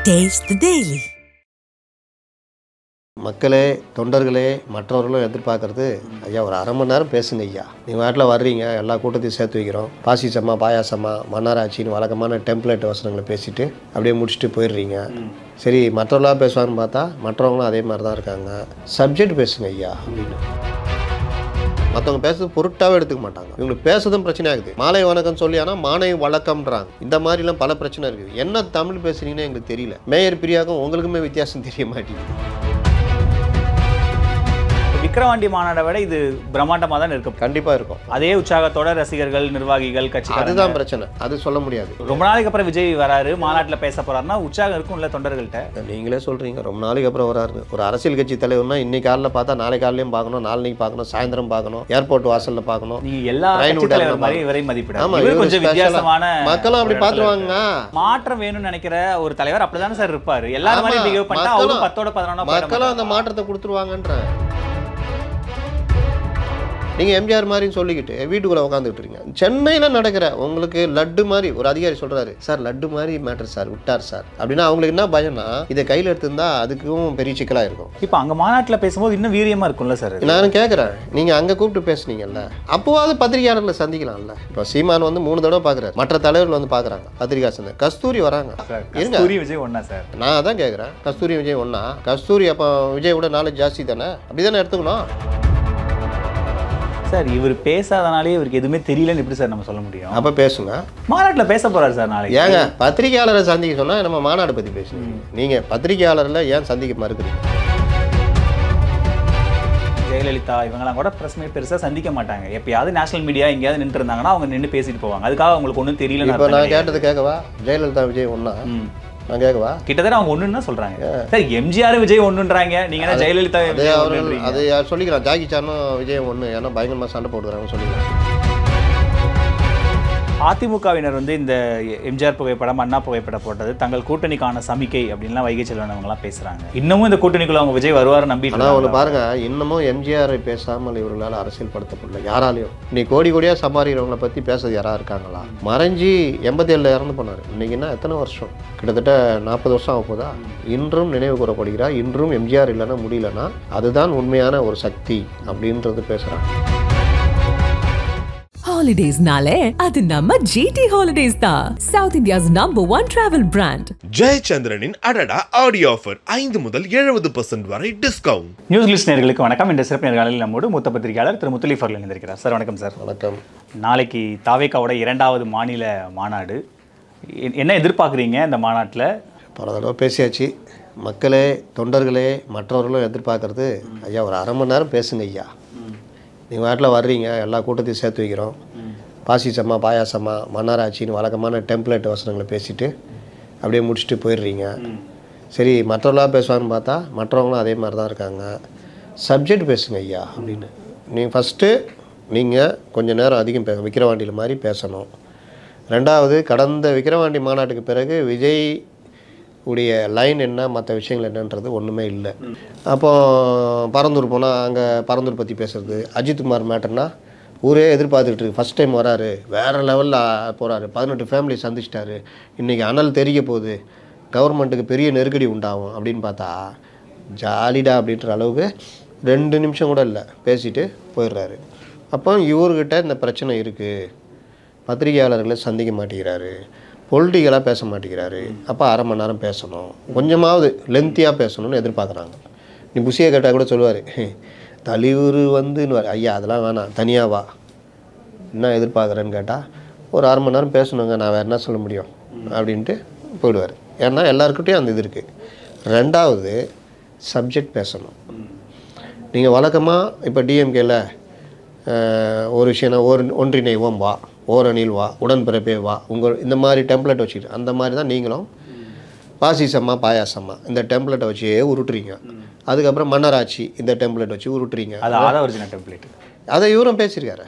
Taste the Daily. மக்களே, தொண்டர்களே, மற்றவர்களும் எதிர்பார்க்கறது, ஐயா ஒரு அரை மணி நேரம் பேசுங்க ஐயா. நீங்கள் வாட்டில் வர்றீங்க, எல்லா கூட்டத்தையும் சேர்த்து வைக்கிறோம். பாசிசமா பாயாசமா மன்னாராட்சின்னு வழக்கமான டெம்ப்ளேட் வசனங்களை பேசிட்டு அப்படியே முடிச்சுட்டு போயிடுறீங்க. சரி, மற்றவர்களாக பேசுவான்னு பார்த்தா மற்றவங்களும் அதே மாதிரி தான் இருக்காங்க. சப்ஜெக்ட் பேசுங்க ஐயா அப்படின்னு. மற்றவங்க பேசுறது பொருட்டாவே எடுத்துக்க மாட்டாங்க. இவங்களுக்கு பேசுறதும் பிரச்சனை ஆகுது. மாலை வணக்கம் சொல்லி ஆனால் மானை வழக்கம்ன்றாங்க. இந்த மாதிரிலாம் பல பிரச்சனை இருக்குது. என்ன தமிழ் பேசுறீங்கன்னு எங்களுக்கு தெரியல. மேயர் பிரியாக்கும் உங்களுக்குமே வித்தியாசம் தெரிய மாட்டேங்குது. விக்கிரவாண்டி மாநாட்டை விட இது பிரம்மாண்டமாக தான் இருக்கும். கண்டிப்பாக இருக்கும். அதே உற்சாகத்தோட ரசிகர்கள், நிர்வாகிகள், கட்சி, அதுதான் பிரச்சனை. அது சொல்ல முடியாது. ரொம்ப நாளைக்கு அப்புறம் விஜய் வராரு, மாநாட்டில் பேச போறாருன்னா உற்சாகம் இருக்கும்ல தொண்டர்கள்ட்ட. நீங்களே சொல்றீங்க ரொம்ப நாளைக்கு அப்புறம் வராரு. ஒரு அரசியல் கட்சி தலைவர்னா இன்னைக்கு காலையில் பார்த்தா நாளை காலையிலையும் பார்க்கணும், நாளைக்கு பார்க்கணும், சாயந்தரம் பார்க்கணும், ஏர்போர்ட் வாசல்ல பார்க்கணும். நீங்க எல்லா கட்சி தலைவர் மாதிரி இவரை மதிப்பிடாம கொஞ்சம் வித்தியாசமான மக்களும் அப்படி பார்த்துருவாங்க. மாற்றம் வேணும்னு நினைக்கிற ஒரு தலைவர் அப்படிதானே சார் இருப்பாரு. எல்லாரும் மாதிரி பிஹேவ் பண்ணா அவரும் 10ஓட 11 மக்களும் அந்த மாற்றத்தை கொடுத்துருவாங்கன்ற. நீங்கள் எம்ஜிஆர் மாதிரின்னு சொல்லிக்கிட்டு வீட்டுக்குள்ளே உட்காந்துட்டு இருக்கீங்க. சென்னையில் நடக்கிற உங்களுக்கு லட்டு மாதிரி ஒரு அதிகாரி சொல்கிறாரு, சார் லட்டு மாதிரி மேட்டர் சார் விட்டார் சார் அப்படின்னா அவங்களுக்கு என்ன பயம்னா இதை கையில் எடுத்துருந்தா அதுக்கும் பெரிய சிக்கலாக இருக்கும். இப்போ அங்கே மாநாட்டில் பேசும்போது இன்னும் வீரியமாக இருக்கும்ல சார். நானும் கேட்குறேன், நீங்கள் அங்கே கூப்பிட்டு பேசுனீங்கல்ல, அப்போவாது பத்திரிகையாளர்களை சந்திக்கலாம்ல. இப்போ சீமான் வந்து 3 தடவை பார்க்குறாரு, மற்ற தலைவர்கள் வந்து பார்க்குறாங்க, பத்திரிகா சந்தை. கஸ்தூரி வராங்க. கஸ்தூரி விஜய் ஒன்னா சார்? நான் அதான் கேட்குறேன், கஸ்தூரி விஜய் ஒன்னா? கஸ்தூரி அப்போ விஜய் விட நாலேஜ் ஜாஸ்தி தானே, அப்படி தானே எடுத்துக்கணும் சார். இவர் பேசாதனாலே இவருக்கு எதுவுமே தெரியலன்னு எப்படி சார் நம்ம சொல்ல முடியும்? அப்போ பேசுங்க. மாநாட்டில் பேச போறாரு சார் நாளைக்கு. ஏங்க பத்திரிகையாளரை சந்திக்க சொன்னால் நம்ம மாநாடு பற்றி பேசுங்க. நீங்கள் பத்திரிகையாளரில் ஏன் சந்திக்க மறுக்கிறீங்க? ஜெயலலிதா இவங்கெல்லாம் கூட பிரஸ் மீட் பெருசாக சந்திக்க மாட்டாங்க. எப்பயாவது நேஷனல் மீடியா எங்கேயாவது நின்று இருந்தாங்கன்னா அவங்க நின்று பேசிட்டு போவாங்க. அதுக்காக அவங்களுக்கு ஒன்றும் தெரியல. இப்போ நான் கேட்டது கேட்கவா? ஜெயலலிதா விஜய் ஒன்னா? நான் கேட்கவா? கிட்டத்தட்ட அவங்க ஒண்ணுன்னு தான் சொல்றாங்க சார். எம்ஜிஆர் விஜய் ஒன்றுன்றாங்க, நீங்க என்ன ஜெயலலிதா? அது சொல்லிக்கலாம். ஜாக்கி சானும் விஜய் ஒன்று, ஏன்னா பயங்கரமா சண்டை போட்டுக்கிறாங்கன்னு சொல்லிக்கலாம். அதிமுகவினர் வந்து இந்த எம்ஜிஆர் புகைப்படம், அண்ணா புகைப்படம் போட்டது தங்கள் கூட்டணிக்கான சமிக்கை அப்படின்லாம் வைகை செல்வன் அவங்கலாம் பேசுறாங்க. இன்னமும் இந்த கூட்டணிக்குள்ள அவங்க விஜய் வருவாரு நம்பிட்டு. ஆனால் ஒன்று பாருங்க, இன்னமும் எம்ஜிஆரை பேசாமல் இவர்களால் அரசியல் படுத்தப்படல யாராலையும். நீ கோடி கோடியாக சம்பாதிக்கிறவங்களை பற்றி பேசுறது யாராக இருக்காங்களா? மறைஞ்சி 87 இறந்து போனார். இன்னைக்குன்னா எத்தனை வருஷம்? கிட்டத்தட்ட 40 வருஷம் ஆக போதா? இன்றும் நினைவு கூறப்படுகிறார். இன்றும் எம்ஜிஆர் இல்லைன்னா முடியலன்னா அதுதான் உண்மையான ஒரு சக்தி அப்படின்றது பேசுகிறாங்க. Holidays nale adu namma GT Holidays da, South India's #1 travel brand. ஜெயச்சந்திரனின் அடடா ஆடியோ ஆஃபர் 5 முதல் 70% வரை டிஸ்கவுண்ட். நியூஸ் லிஸ்ட் நேயர்களுக்கு வணக்கம். இந்த சிறப்பு நேர்காணலில் நம்மோடு மூத்த பத்திரிகையாளர் திரு முத்துலீஃப் அவர்கள் இருந்திருக்கிறார். சார் வணக்கம் சார். வணக்கம். நாளைக்கு தாவேகாவோட 2வது மாநில மாநாடு, என்ன எதிர்பார்க்குறீங்க இந்த மாநாட்டில்? பல தடவை பேசியாச்சு. மக்களே, தொண்டர்களே, மற்றவர்களும் எதிர்பார்க்கறது, ஐயா ஒரு அரை மணி நேரம் பேசுங்க ஐயா. நீங்கள் வாட்டில் வர்றீங்க, எல்லா கூட்டத்தையும் சேர்த்து வைக்கிறோம். பாசிசமா பாயாசமா மன்னாராட்சின்னு வழக்கமான டெம்ப்ளேட் வசனங்களை பேசிட்டு அப்படியே முடிச்சுட்டு போயிடுறீங்க. சரி, மற்றவர்களாக பேசுவான்னு பார்த்தா மற்றவங்களும் அதே மாதிரி தான் இருக்காங்க. சப்ஜெக்ட் பேசுங்க ஐயா அப்படின்னு. நீங்கள் ஃபஸ்ட்டு நீங்கள் கொஞ்சம் நேரம் அதிகம் விக்கிரவாண்டியில் மாதிரி பேசணும். ரெண்டாவது, கடந்த விக்கிரவாண்டி மாநாட்டுக்கு பிறகு விஜய் உடைய லைன் என்ன, மற்ற விஷயங்கள் என்னன்றது ஒன்றுமே இல்லை. அப்போ பரந்தூர் போனால் அங்கே பரந்தூர் பற்றி பேசுகிறது. அஜித்குமார் மேட்டர்னா ஊரே எதிர்பார்த்துக்கிட்டு இருக்கு. ஃபஸ்ட் டைம் வராரு, வேறு லெவலில் போகிறாரு, 18 ஃபேமிலி சந்திச்சிட்டாரு, இன்றைக்கி அனல் தெரிய போகுது, கவர்மெண்ட்டுக்கு பெரிய நெருக்கடி உண்டாகும் அப்படின்னு பார்த்தா ஜாலிடா அப்படின்ற அளவுக்கு 2 நிமிஷம் கூட இல்லை பேசிட்டு போயிடுறாரு. அப்போ இவர்கிட்ட இந்த பிரச்சனை இருக்குது, பத்திரிகையாளர்களை சந்திக்க மாட்டேங்கிறாரு, பொலிட்டிக்கலாக பேச மாட்டேங்கிறாரு. அப்போ அரை மணி நேரம் பேசணும், கொஞ்சமாவது லென்த்தியாக பேசணும்னு எதிர்பார்க்குறாங்க. நீ புஷியை கேட்டால் கூட சொல்லுவார், தலைவர் வந்துன்னு. ஐயா அதெல்லாம் வேணாம், தனியாக வா. என்ன எதிர்பார்க்குறேன்னு கேட்டால் ஒரு அரை மணி நேரம் பேசணுங்க, நான் வேறு என்ன சொல்ல முடியும் அப்படின்ட்டு போயிடுவார். ஏன்னா எல்லாருக்கிட்டையும் அந்த இது இருக்குது. ரெண்டாவது, சப்ஜெக்ட் பேசணும். நீங்கள் வழக்கமாக இப்போ டிஎம்கேல ஒரு விஷயம்னா ஒன்றிணைவோம் வா, ஓரணியில் வா, உடன்பிறப்பே வா, உங்கள் இந்த மாதிரி டெம்ப்ளேட் வச்சுக்கிட்டு அந்த மாதிரி தான் நீங்களும் பாசிசமா பாயாசமா இந்த டெம்ப்ளேட்டை வச்சே உருட்டுறீங்க. அதுக்கப்புறம் மன்னராட்சி இந்த டெம்ப்ளேட் வச்சு உருட்டுறீங்க. அதை இவரும் பேசியிருக்காரு.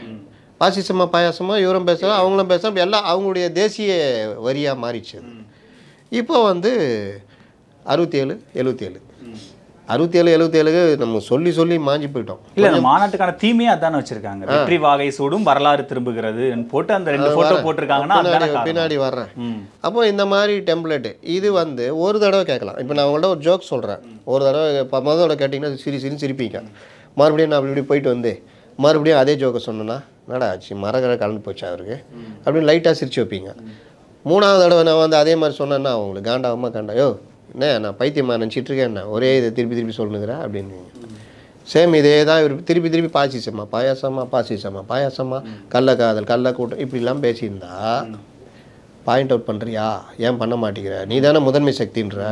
பாசிசமா பாயாசமா இவரும் பேசுகிறார், அவங்களும் பேசுகிறார். எல்லாம் அவங்களுடைய தேசிய வரியாக மாறிச்சு. இப்போ வந்து 67, 77 67 நம்ம சொல்லி மாஞ்சி போயிட்டோம். இல்லை அந்த மாநாட்டுக்கான தீமையே அதானே வச்சிருக்காங்க. வெற்றி வாகை சூடும் வரலாறு திரும்புகிறது போட்டு அந்த 2 ஃபோட்டோ போட்டிருக்காங்கன்னா பின்னாடி வர்றேன். அப்போ இந்த மாதிரி டெம்ப்ளேட்டு இது வந்து ஒரு தடவை கேட்கலாம். இப்போ நான் உங்கள்கிட்ட ஒரு ஜோக் சொல்கிறேன், ஒரு தடவை முதல் தடவை கேட்டிங்கன்னா சிரிப்பீங்க. மறுபடியும் நான் இப்படி போயிட்டு வந்து மறுபடியும் அதே ஜோக்கை சொன்னேன்னா என்னடா ஆச்சு மரகரை கலந்து போச்சு அவருக்கு அப்படின்னு லைட்டாக சிரிச்சு வைப்பீங்க. 3வது தடவை நான் வந்து அதே மாதிரி சொன்னேன்னா அவங்களுக்கு காண்டாவமா காண்டாயோ என்ன நான் பைத்தியமாக நினச்சிட்ருக்கேன், என்ன ஒரே இதை திருப்பி சொல்லுங்கிறேன் அப்படின்னு. சேம் இதே தான் இவர் திருப்பி பாசிசம்மா பாயாசம்மா கள்ளக்காதல் கள்ளக்கூட்டம் இப்படிலாம் பேசியிருந்தா பாயிண்ட் அவுட் பண்ணுறியா, ஏன் பண்ண மாட்டேங்கிற, நீ தானே முதன்மை சக்தின்ற.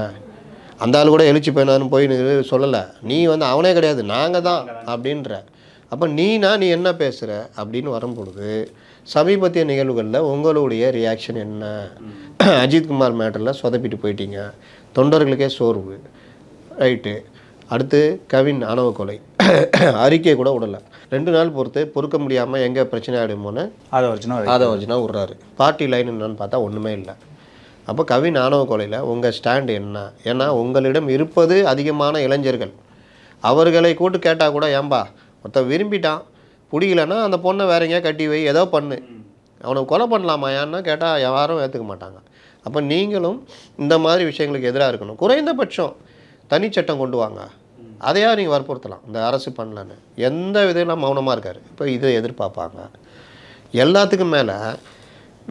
அந்த ஆள் கூட எழுச்சி போயினான்னு போய் சொல்லலை, நீ வந்து அவனே கிடையாது நாங்கள் தான் அப்படின்ற. அப்போ நீ என்ன பேசுகிற அப்படின்னு வரும்பொழுது சமீபத்திய நிகழ்வுகளில் உங்களுடைய ரியாக்ஷன் என்ன? அஜித்குமார் மேட்டரில் சொதப்பிட்டு போயிட்டீங்க, தொண்டர்களுக்கே சோர்வு, ரைட்டு. அடுத்து கவின் ஆணவ கொலை அறிக்கையை கூட விடலை, 2 நாள் பொறுக்க முடியாமல் எங்கே பிரச்சனை ஆகிடுமோன்னு அதை வச்சுனா விட்றாரு. பார்ட்டி லைன் என்னன்னு பார்த்தா ஒன்றுமே இல்லை. அப்போ கவின் ஆணவ கொலையில் உங்கள் ஸ்டாண்டு என்ன? ஏன்னா உங்களிடம் இருப்பது அதிகமான இளைஞர்கள், அவர்களை கூட்டு கேட்டால் கூட ஏன்பா ஒருத்தன் விரும்பிட்டான் பிடிக்கலன்னா அந்த பொண்ணை வேற எங்கேயா கட்டி வை, ஏதோ பண்ணு, அவனை கொலை பண்ணலாமா ஏன்னா கேட்டால் யாரும் ஏற்றுக்க மாட்டாங்க. அப்போ நீங்களும் இந்த மாதிரி விஷயங்களுக்கு எதிராக இருக்கணும். குறைந்தபட்சம் தனிச்சட்டம் கொண்டு வாங்க, அதையா நீங்கள் வற்புறுத்தலாம். இந்த அரசு பண்ணலன்னு எந்த விதம்லாம் மௌனமாக இருக்கார். இப்போ இதை எதிர்பார்ப்பாங்க. எல்லாத்துக்கும் மேலே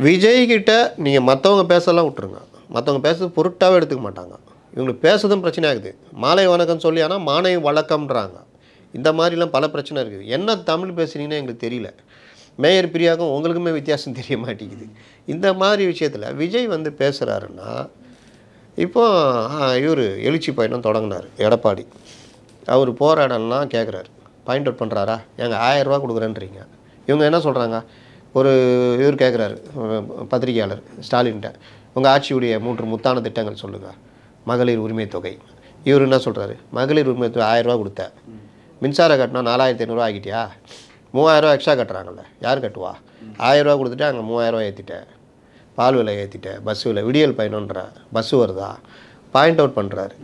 விஜய்கிட்ட நீங்கள் மற்றவங்க பேசலாம் விட்டுருங்க, மற்றவங்க பேசுறது பொருட்டாகவே எடுத்துக்க மாட்டாங்க. இவங்களுக்கு பேசுறதும் பிரச்சனை ஆகுது. மாலை வணக்கம் சொல்லி ஆனால் மானை வழக்கம்ன்றாங்க. இந்த மாதிரிலாம் பல பிரச்சனை இருக்குது. என்ன தமிழ் பேசுகிறீங்கன்னு எங்களுக்கு தெரியல. மேயர் பிரியாவுக்கும் உங்களுக்குமே வித்தியாசம் தெரிய மாட்டேங்குது. இந்த மாதிரி விஷயத்தில் விஜய் வந்து பேசுகிறாருன்னா, இப்போ இவர் எழுச்சி பயணம் தொடங்கினார் எடப்பாடி, அவர் போராடலாம் கேட்குறாரு, பாயிண்ட் அவுட் பண்ணுறாரா, எங்கள் 1000 ரூபா கொடுக்குறேன்றீங்க. இவங்க என்ன சொல்கிறாங்க, ஒரு இவர் கேட்குறாரு பத்திரிகையாளர் ஸ்டாலின்கிட்ட, உங்கள் ஆட்சியுடைய 3 முத்தான திட்டங்கள் சொல்லுங்கள், மகளிர் உரிமை தொகை. இவர் என்ன சொல்கிறாரு, மகளிர் உரிமை தொகை 1000 ரூபா கொடுத்த, மின்சார கட்டணம் 4500 ஆகிட்டியா, 3000 ரூபா எக்ஸ்ட்ரா கட்டுறாங்கல்ல, யார் கட்டுவா, 1000 ரூபா கொடுத்துட்டு அங்கே 3000 ரூபா ஏற்றிட்டேன், பால் விலை ஏற்றிட்டேன், பஸ் விலை விடியல் பயணன்ற பஸ்ஸு வருதா, பாயிண்ட் அவுட் பண்ணுறாரு.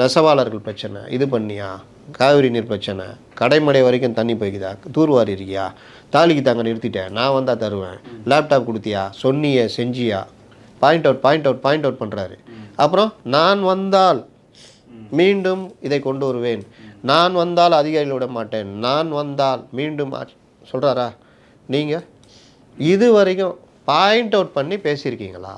நெசவாளர்கள் பிரச்சனை இது பண்ணியா, காவிரி நீர் பிரச்சனை, கடைமடை வரைக்கும் தண்ணி போய்க்குதா, தூர்வாரி இருக்கியா, தாலிக்கு தாங்க நிறுத்திட்டேன், நான் வந்தால் தருவேன், லேப்டாப் கொடுத்தியா, சொன்னிய செஞ்சியா, பாயிண்ட் அவுட் பண்ணுறாரு. அப்புறம் நான் வந்தால் மீண்டும் இதை கொண்டு வருவேன், நான் வந்தால் அதிகாரிகள் விட மாட்டேன், நான் வந்தால் மீண்டும் சொல்கிறாரா? நீங்கள் இது வரைக்கும் பாயிண்ட் அவுட் பண்ணி பேசியிருக்கீங்களா?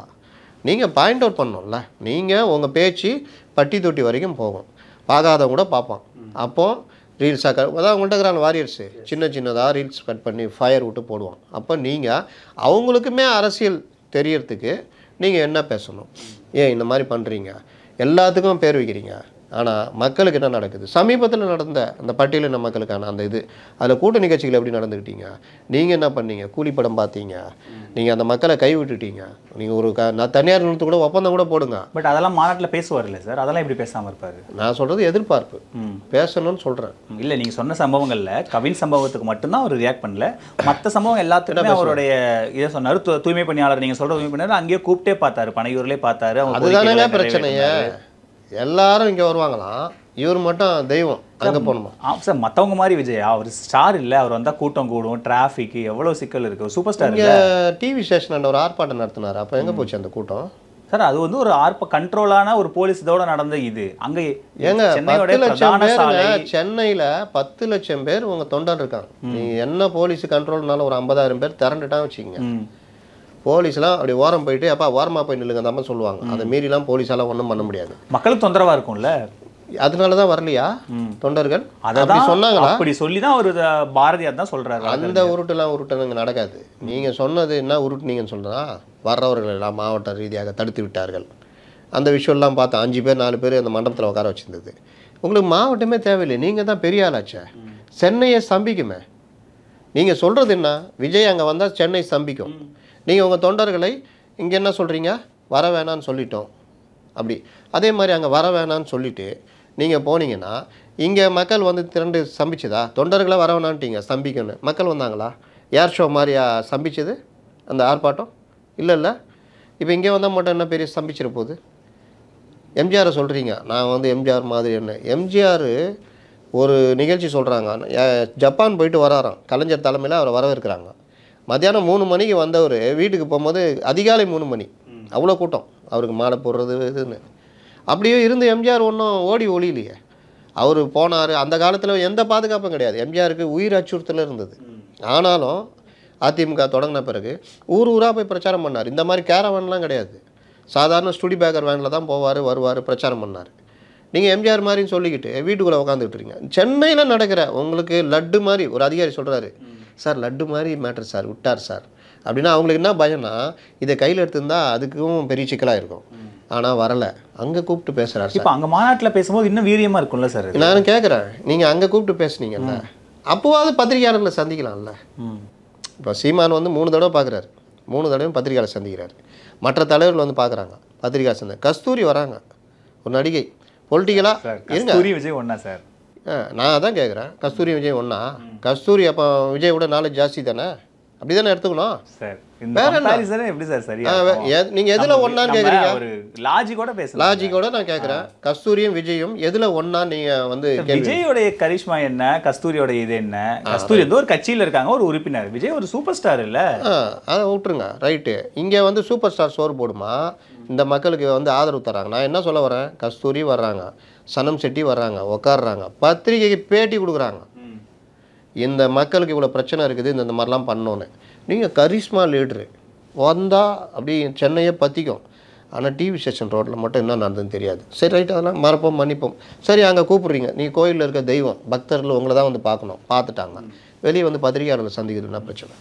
நீங்கள் பாயிண்ட் அவுட் பண்ணோம்ல, நீங்கள் உங்கள் பேச்சு பட்டி தொட்டி வரைக்கும் போகும், பார்க்காதவங்க கூட பார்ப்பான். அப்போது ரீல்ஸாக அதான் உங்கள்கிட்ட இருக்கிற வாரியர்ஸு சின்னதாக ரீல்ஸ் கட் பண்ணி ஃபயர் விட்டு போடுவான். அப்போ நீங்கள் அவங்களுக்குமே அரசியல் தெரியறதுக்கு நீங்கள் என்ன பேசணும், ஏன் இந்த மாதிரி பண்ணுறீங்க, எல்லாத்துக்கும் பேர் வைக்கிறீங்க. ஆனால் மக்களுக்கு என்ன நடக்குது? சமீபத்தில் நடந்த அந்த பட்டியலின மக்களுக்கான அந்த இது, அதில் கூட்டணி கட்சிகள் எப்படி நடந்துக்கிட்டீங்க? நீங்கள் என்ன பண்ணீங்க? கூலிப்படம் பார்த்தீங்க, நீங்கள் அந்த மக்களை கைவிட்டுட்டீங்க. நீங்கள் ஒரு தனியார் நிறுவனத்து கூட ஒப்பந்தம் கூட போடுங்க. பட் அதெல்லாம் மாநாட்டில் பேசுவார் இல்லை சார், அதெல்லாம் எப்படி பேசாமல் இருப்பார்? நான் சொல்கிறது எதிர்பார்ப்பு, பேசணும்னு சொல்கிறேன். இல்லை நீங்கள் சொன்ன சம்பவங்களில் கவின் சம்பவத்துக்கு மட்டும்தான் அவர் ரியாக்ட் பண்ணல, மற்ற சம்பவம் எல்லாத்துக்குமே அவருடைய இதை சொன்னார். தூய்மை பணியாளர் நீங்கள் சொல்கிற தூய்மை பணியாளர் அங்கேயே கூப்பிட்டே பார்த்தாரு, பனையூர்லேயே பார்த்தாரு. அதுதானே பிரச்சனையே, எல்லாரும் இங்கே வருவாங்களாம், இவர் மட்டும் தெய்வம் அங்கே போகணுமா? சார் மற்றவங்க மாதிரி விஜய் அவர் ஸ்டார் இல்லை, அவர் வந்தால் கூட்டம் கூடும், டிராஃபிக் எவ்வளோ சிக்கல் இருக்குது, சூப்பர் ஸ்டார். இங்கே டிவி ஸ்டேஷன் ஒரு ஆர்ப்பாட்டம் நடத்தினார், அப்போ எங்கே போச்சு அந்த கூட்டம்? சார் அது வந்து ஒரு கண்ட்ரோலான ஒரு போலீஸ் இதோட நடந்த இது. அங்கே ஏங்க 10 லட்சம் பேர் சென்னையில் 10 லட்சம் பேர் உங்கள் தொண்டர் இருக்காங்க. நீ என்ன போலீஸ் கண்ட்ரோல்னால ஒரு 50,000 பேர் திரண்டுட்டான் வச்சுக்கோங்க. போலீஸ்லாம் அப்படி ஓரம் போயிட்டு அப்பா ஓரமாக போய் நில்லுங்க அந்த மாதிரி சொல்லுவாங்க. அதை மீறிலாம் போலீஸாலாம் ஒன்றும் பண்ண முடியாது. மக்களுக்கு தொந்தரவாக இருக்கும்ல, அதனால தான் வரலையா தொண்டர்கள்? அப்படி சொன்னாங்களா? அப்படி சொல்லி தான் ஒரு பாரதியார் தான் சொல்கிறாரு. அந்த உருட்டுங்க நடக்காது. நீங்கள் சொன்னது என்ன உருட்டுனீங்கன்னு சொன்னால் வர்றவர்கள் எல்லாம் மாவட்ட ரீதியாக தடுத்து விட்டார்கள். அந்த விஷயம்லாம் பார்த்தா 5 பேர் 4 பேர் அந்த மண்டபத்தில் உட்கார வச்சுருந்தது. உங்களுக்கு மாவட்டமே தேவையில்லை, நீங்கள் தான் பெரிய ஆளாச்சே, சென்னையை ஸ்தம்பிக்குமே. நீங்கள் சொல்கிறது என்ன, விஜய் அங்கே வந்தால் சென்னை ஸ்தம்பிக்கும். நீங்கள் உங்கள் தொண்டர்களை இங்கே என்ன சொல்கிறீங்க, வர வேணான்னு சொல்லிட்டோம் அப்படி. அதே மாதிரி அங்கே வர வேணான்னு சொல்லிவிட்டு நீங்கள் போனீங்கன்னா இங்கே மக்கள் வந்து திரண்டு ஸ்தம்பிச்சுதா? தொண்டர்களை வர வேணான்ட்டீங்க, ஸ்தம்பிக்கணும். மக்கள் வந்தாங்களா? ஏர் ஷோ மாதிரியா ஸ்தம்பிச்சது அந்த ஆர்ப்பாட்டம்? இல்லை. இப்போ இங்கே வந்தால் மட்டும் என்ன பெரிய ஸ்தம்பிச்சிட போகுது? எம்ஜிஆரை சொல்கிறீங்க, நான் வந்து எம்ஜிஆர் மாதிரி என்ன. எம்ஜிஆர் ஒரு நிகழ்ச்சி சொல்கிறாங்க, ஜப்பான் போயிட்டு வராராம், கலைஞர் தலைமையில் அவரை வரவேற்கிறாங்க. மத்தியானம் 3 மணிக்கு வந்தவர் வீட்டுக்கு போகும்போது அதிகாலை 3 மணி, அவ்வளோ கூட்டம், அவருக்கு மாலை போடுறது இதுன்னு. அப்படியே இருந்து எம்ஜிஆர் ஒன்றும் ஓடி ஒளியிலையே. அவர் போனார். அந்த காலத்தில் எந்த பாதுகாப்பும் கிடையாது, எம்ஜிஆருக்கு உயிர் அச்சுறுத்தல் இருந்தது. ஆனாலும் அதிமுக தொடங்கின பிறகு ஊராக போய் பிரச்சாரம் பண்ணார். இந்த மாதிரி கேரவன்லாம் கிடையாது, சாதாரண ஸ்டுடி பேக்கர் வேனில் தான் போவார் வருவார், பிரச்சாரம் பண்ணார். நீங்கள் எம்ஜிஆர் மாதிரின்னு சொல்லிக்கிட்டு வீட்டுக்குள்ளே உட்காந்துக்கிட்டுருங்க. சென்னையில் நடக்கிற உங்களுக்கு லட்டு மாதிரி ஒரு அதிகாரி சொல்கிறாரு, சார் லட்டு மாதிரி மேட்ரு சார் விட்டார் சார் அப்படின்னா அவங்களுக்கு என்ன பயம்னா, இதை கையில் எடுத்துருந்தா அதுக்கும் பெரிய சிக்கலாக இருக்கும். ஆனால் வரலை, அங்கே கூப்பிட்டு பேசுகிறார். இப்போ அங்கே மாநாட்டில் பேசும்போது இன்னும் வீரியமாக இருக்கும்ல சார். நான் கேட்குறேன், நீங்கள் அங்கே கூப்பிட்டு பேசுனீங்கல்ல, அப்போவாது பத்திரிகையாளர்களை சந்திக்கலாம்ல. இப்போ சீமான் வந்து 3 தடவை பார்க்குறாரு, 3 தடவையும் பத்திரிகையாளர் சந்திக்கிறாரு. மற்ற தலைவர்கள் வந்து பார்க்குறாங்க, பத்திரிகை சந்தை. கஸ்தூரி வராங்க, ஒரு நடிகை, பொலிட்டிக்கலாக இருங்க. விஜய் ஒன்றா சார்? நான் அதான் கேட்குறேன், கஸ்தூரி விஜய் ஒன்றா? கஸ்தூரி அப்போ விஜய் விட நாலேஜ் ஜாஸ்தி தானே, அப்படி தானே எடுத்துக்கணும் சார். வேற என்ன எப்படி சார் சரியா? நீங்கள் எதில் ஒன்றான்னு கேட்குறீங்க? ஒரு லாஜிக்கோட பேசலாம். லாஜிக்கோட நான் கேட்குறேன், கஸ்தூரியும் விஜயும் எதில் ஒன்றா நீங்கள் வந்து விஜயோடைய கரிஷ்மா என்ன, கஸ்தூரியோட இது என்ன? கஸ்தூரி வந்து ஒரு கட்சியில் இருக்காங்க, ஒரு உறுப்பினர். விஜய் ஒரு சூப்பர் ஸ்டார் இல்லை? அதை விட்டுருங்க, ரைட்டு. இங்கே வந்து சூப்பர் ஸ்டார் சோறு போடுமா, இந்த மக்களுக்கு வந்து ஆதரவு தராங்க. நான் என்ன சொல்ல வரேன், கஸ்தூரி வர்றாங்க, சனம் செட்டி வர்றாங்க, உட்காடுறாங்க, பத்திரிகைக்கு பேட்டி கொடுக்குறாங்க, இந்த மக்களுக்கு இவ்வளோ பிரச்சனை இருக்குது, இந்த மாதிரிலாம் பண்ணோன்னு. நீங்கள் கரிஷ்மா லீட்ரு வந்தால் அப்படி சென்னையே பற்றிக்கும். ஆனால் டிவி ஸ்டேஷன் ரோட்டில் மட்டும் என்ன நடந்ததுன்னு தெரியாது. சரி ரைட், அதெல்லாம் மறப்போம் மன்னிப்போம். சரி, அங்கே கூப்பிட்றீங்க, நீ கோயிலில் இருக்க தெய்வம், பக்தர்கள் உங்களை தான் வந்து பார்க்கணும், பார்த்துட்டாங்க, வெளியே வந்து பத்திரிகையாளர்கள் சந்திக்கிறதுனா பிரச்சனை.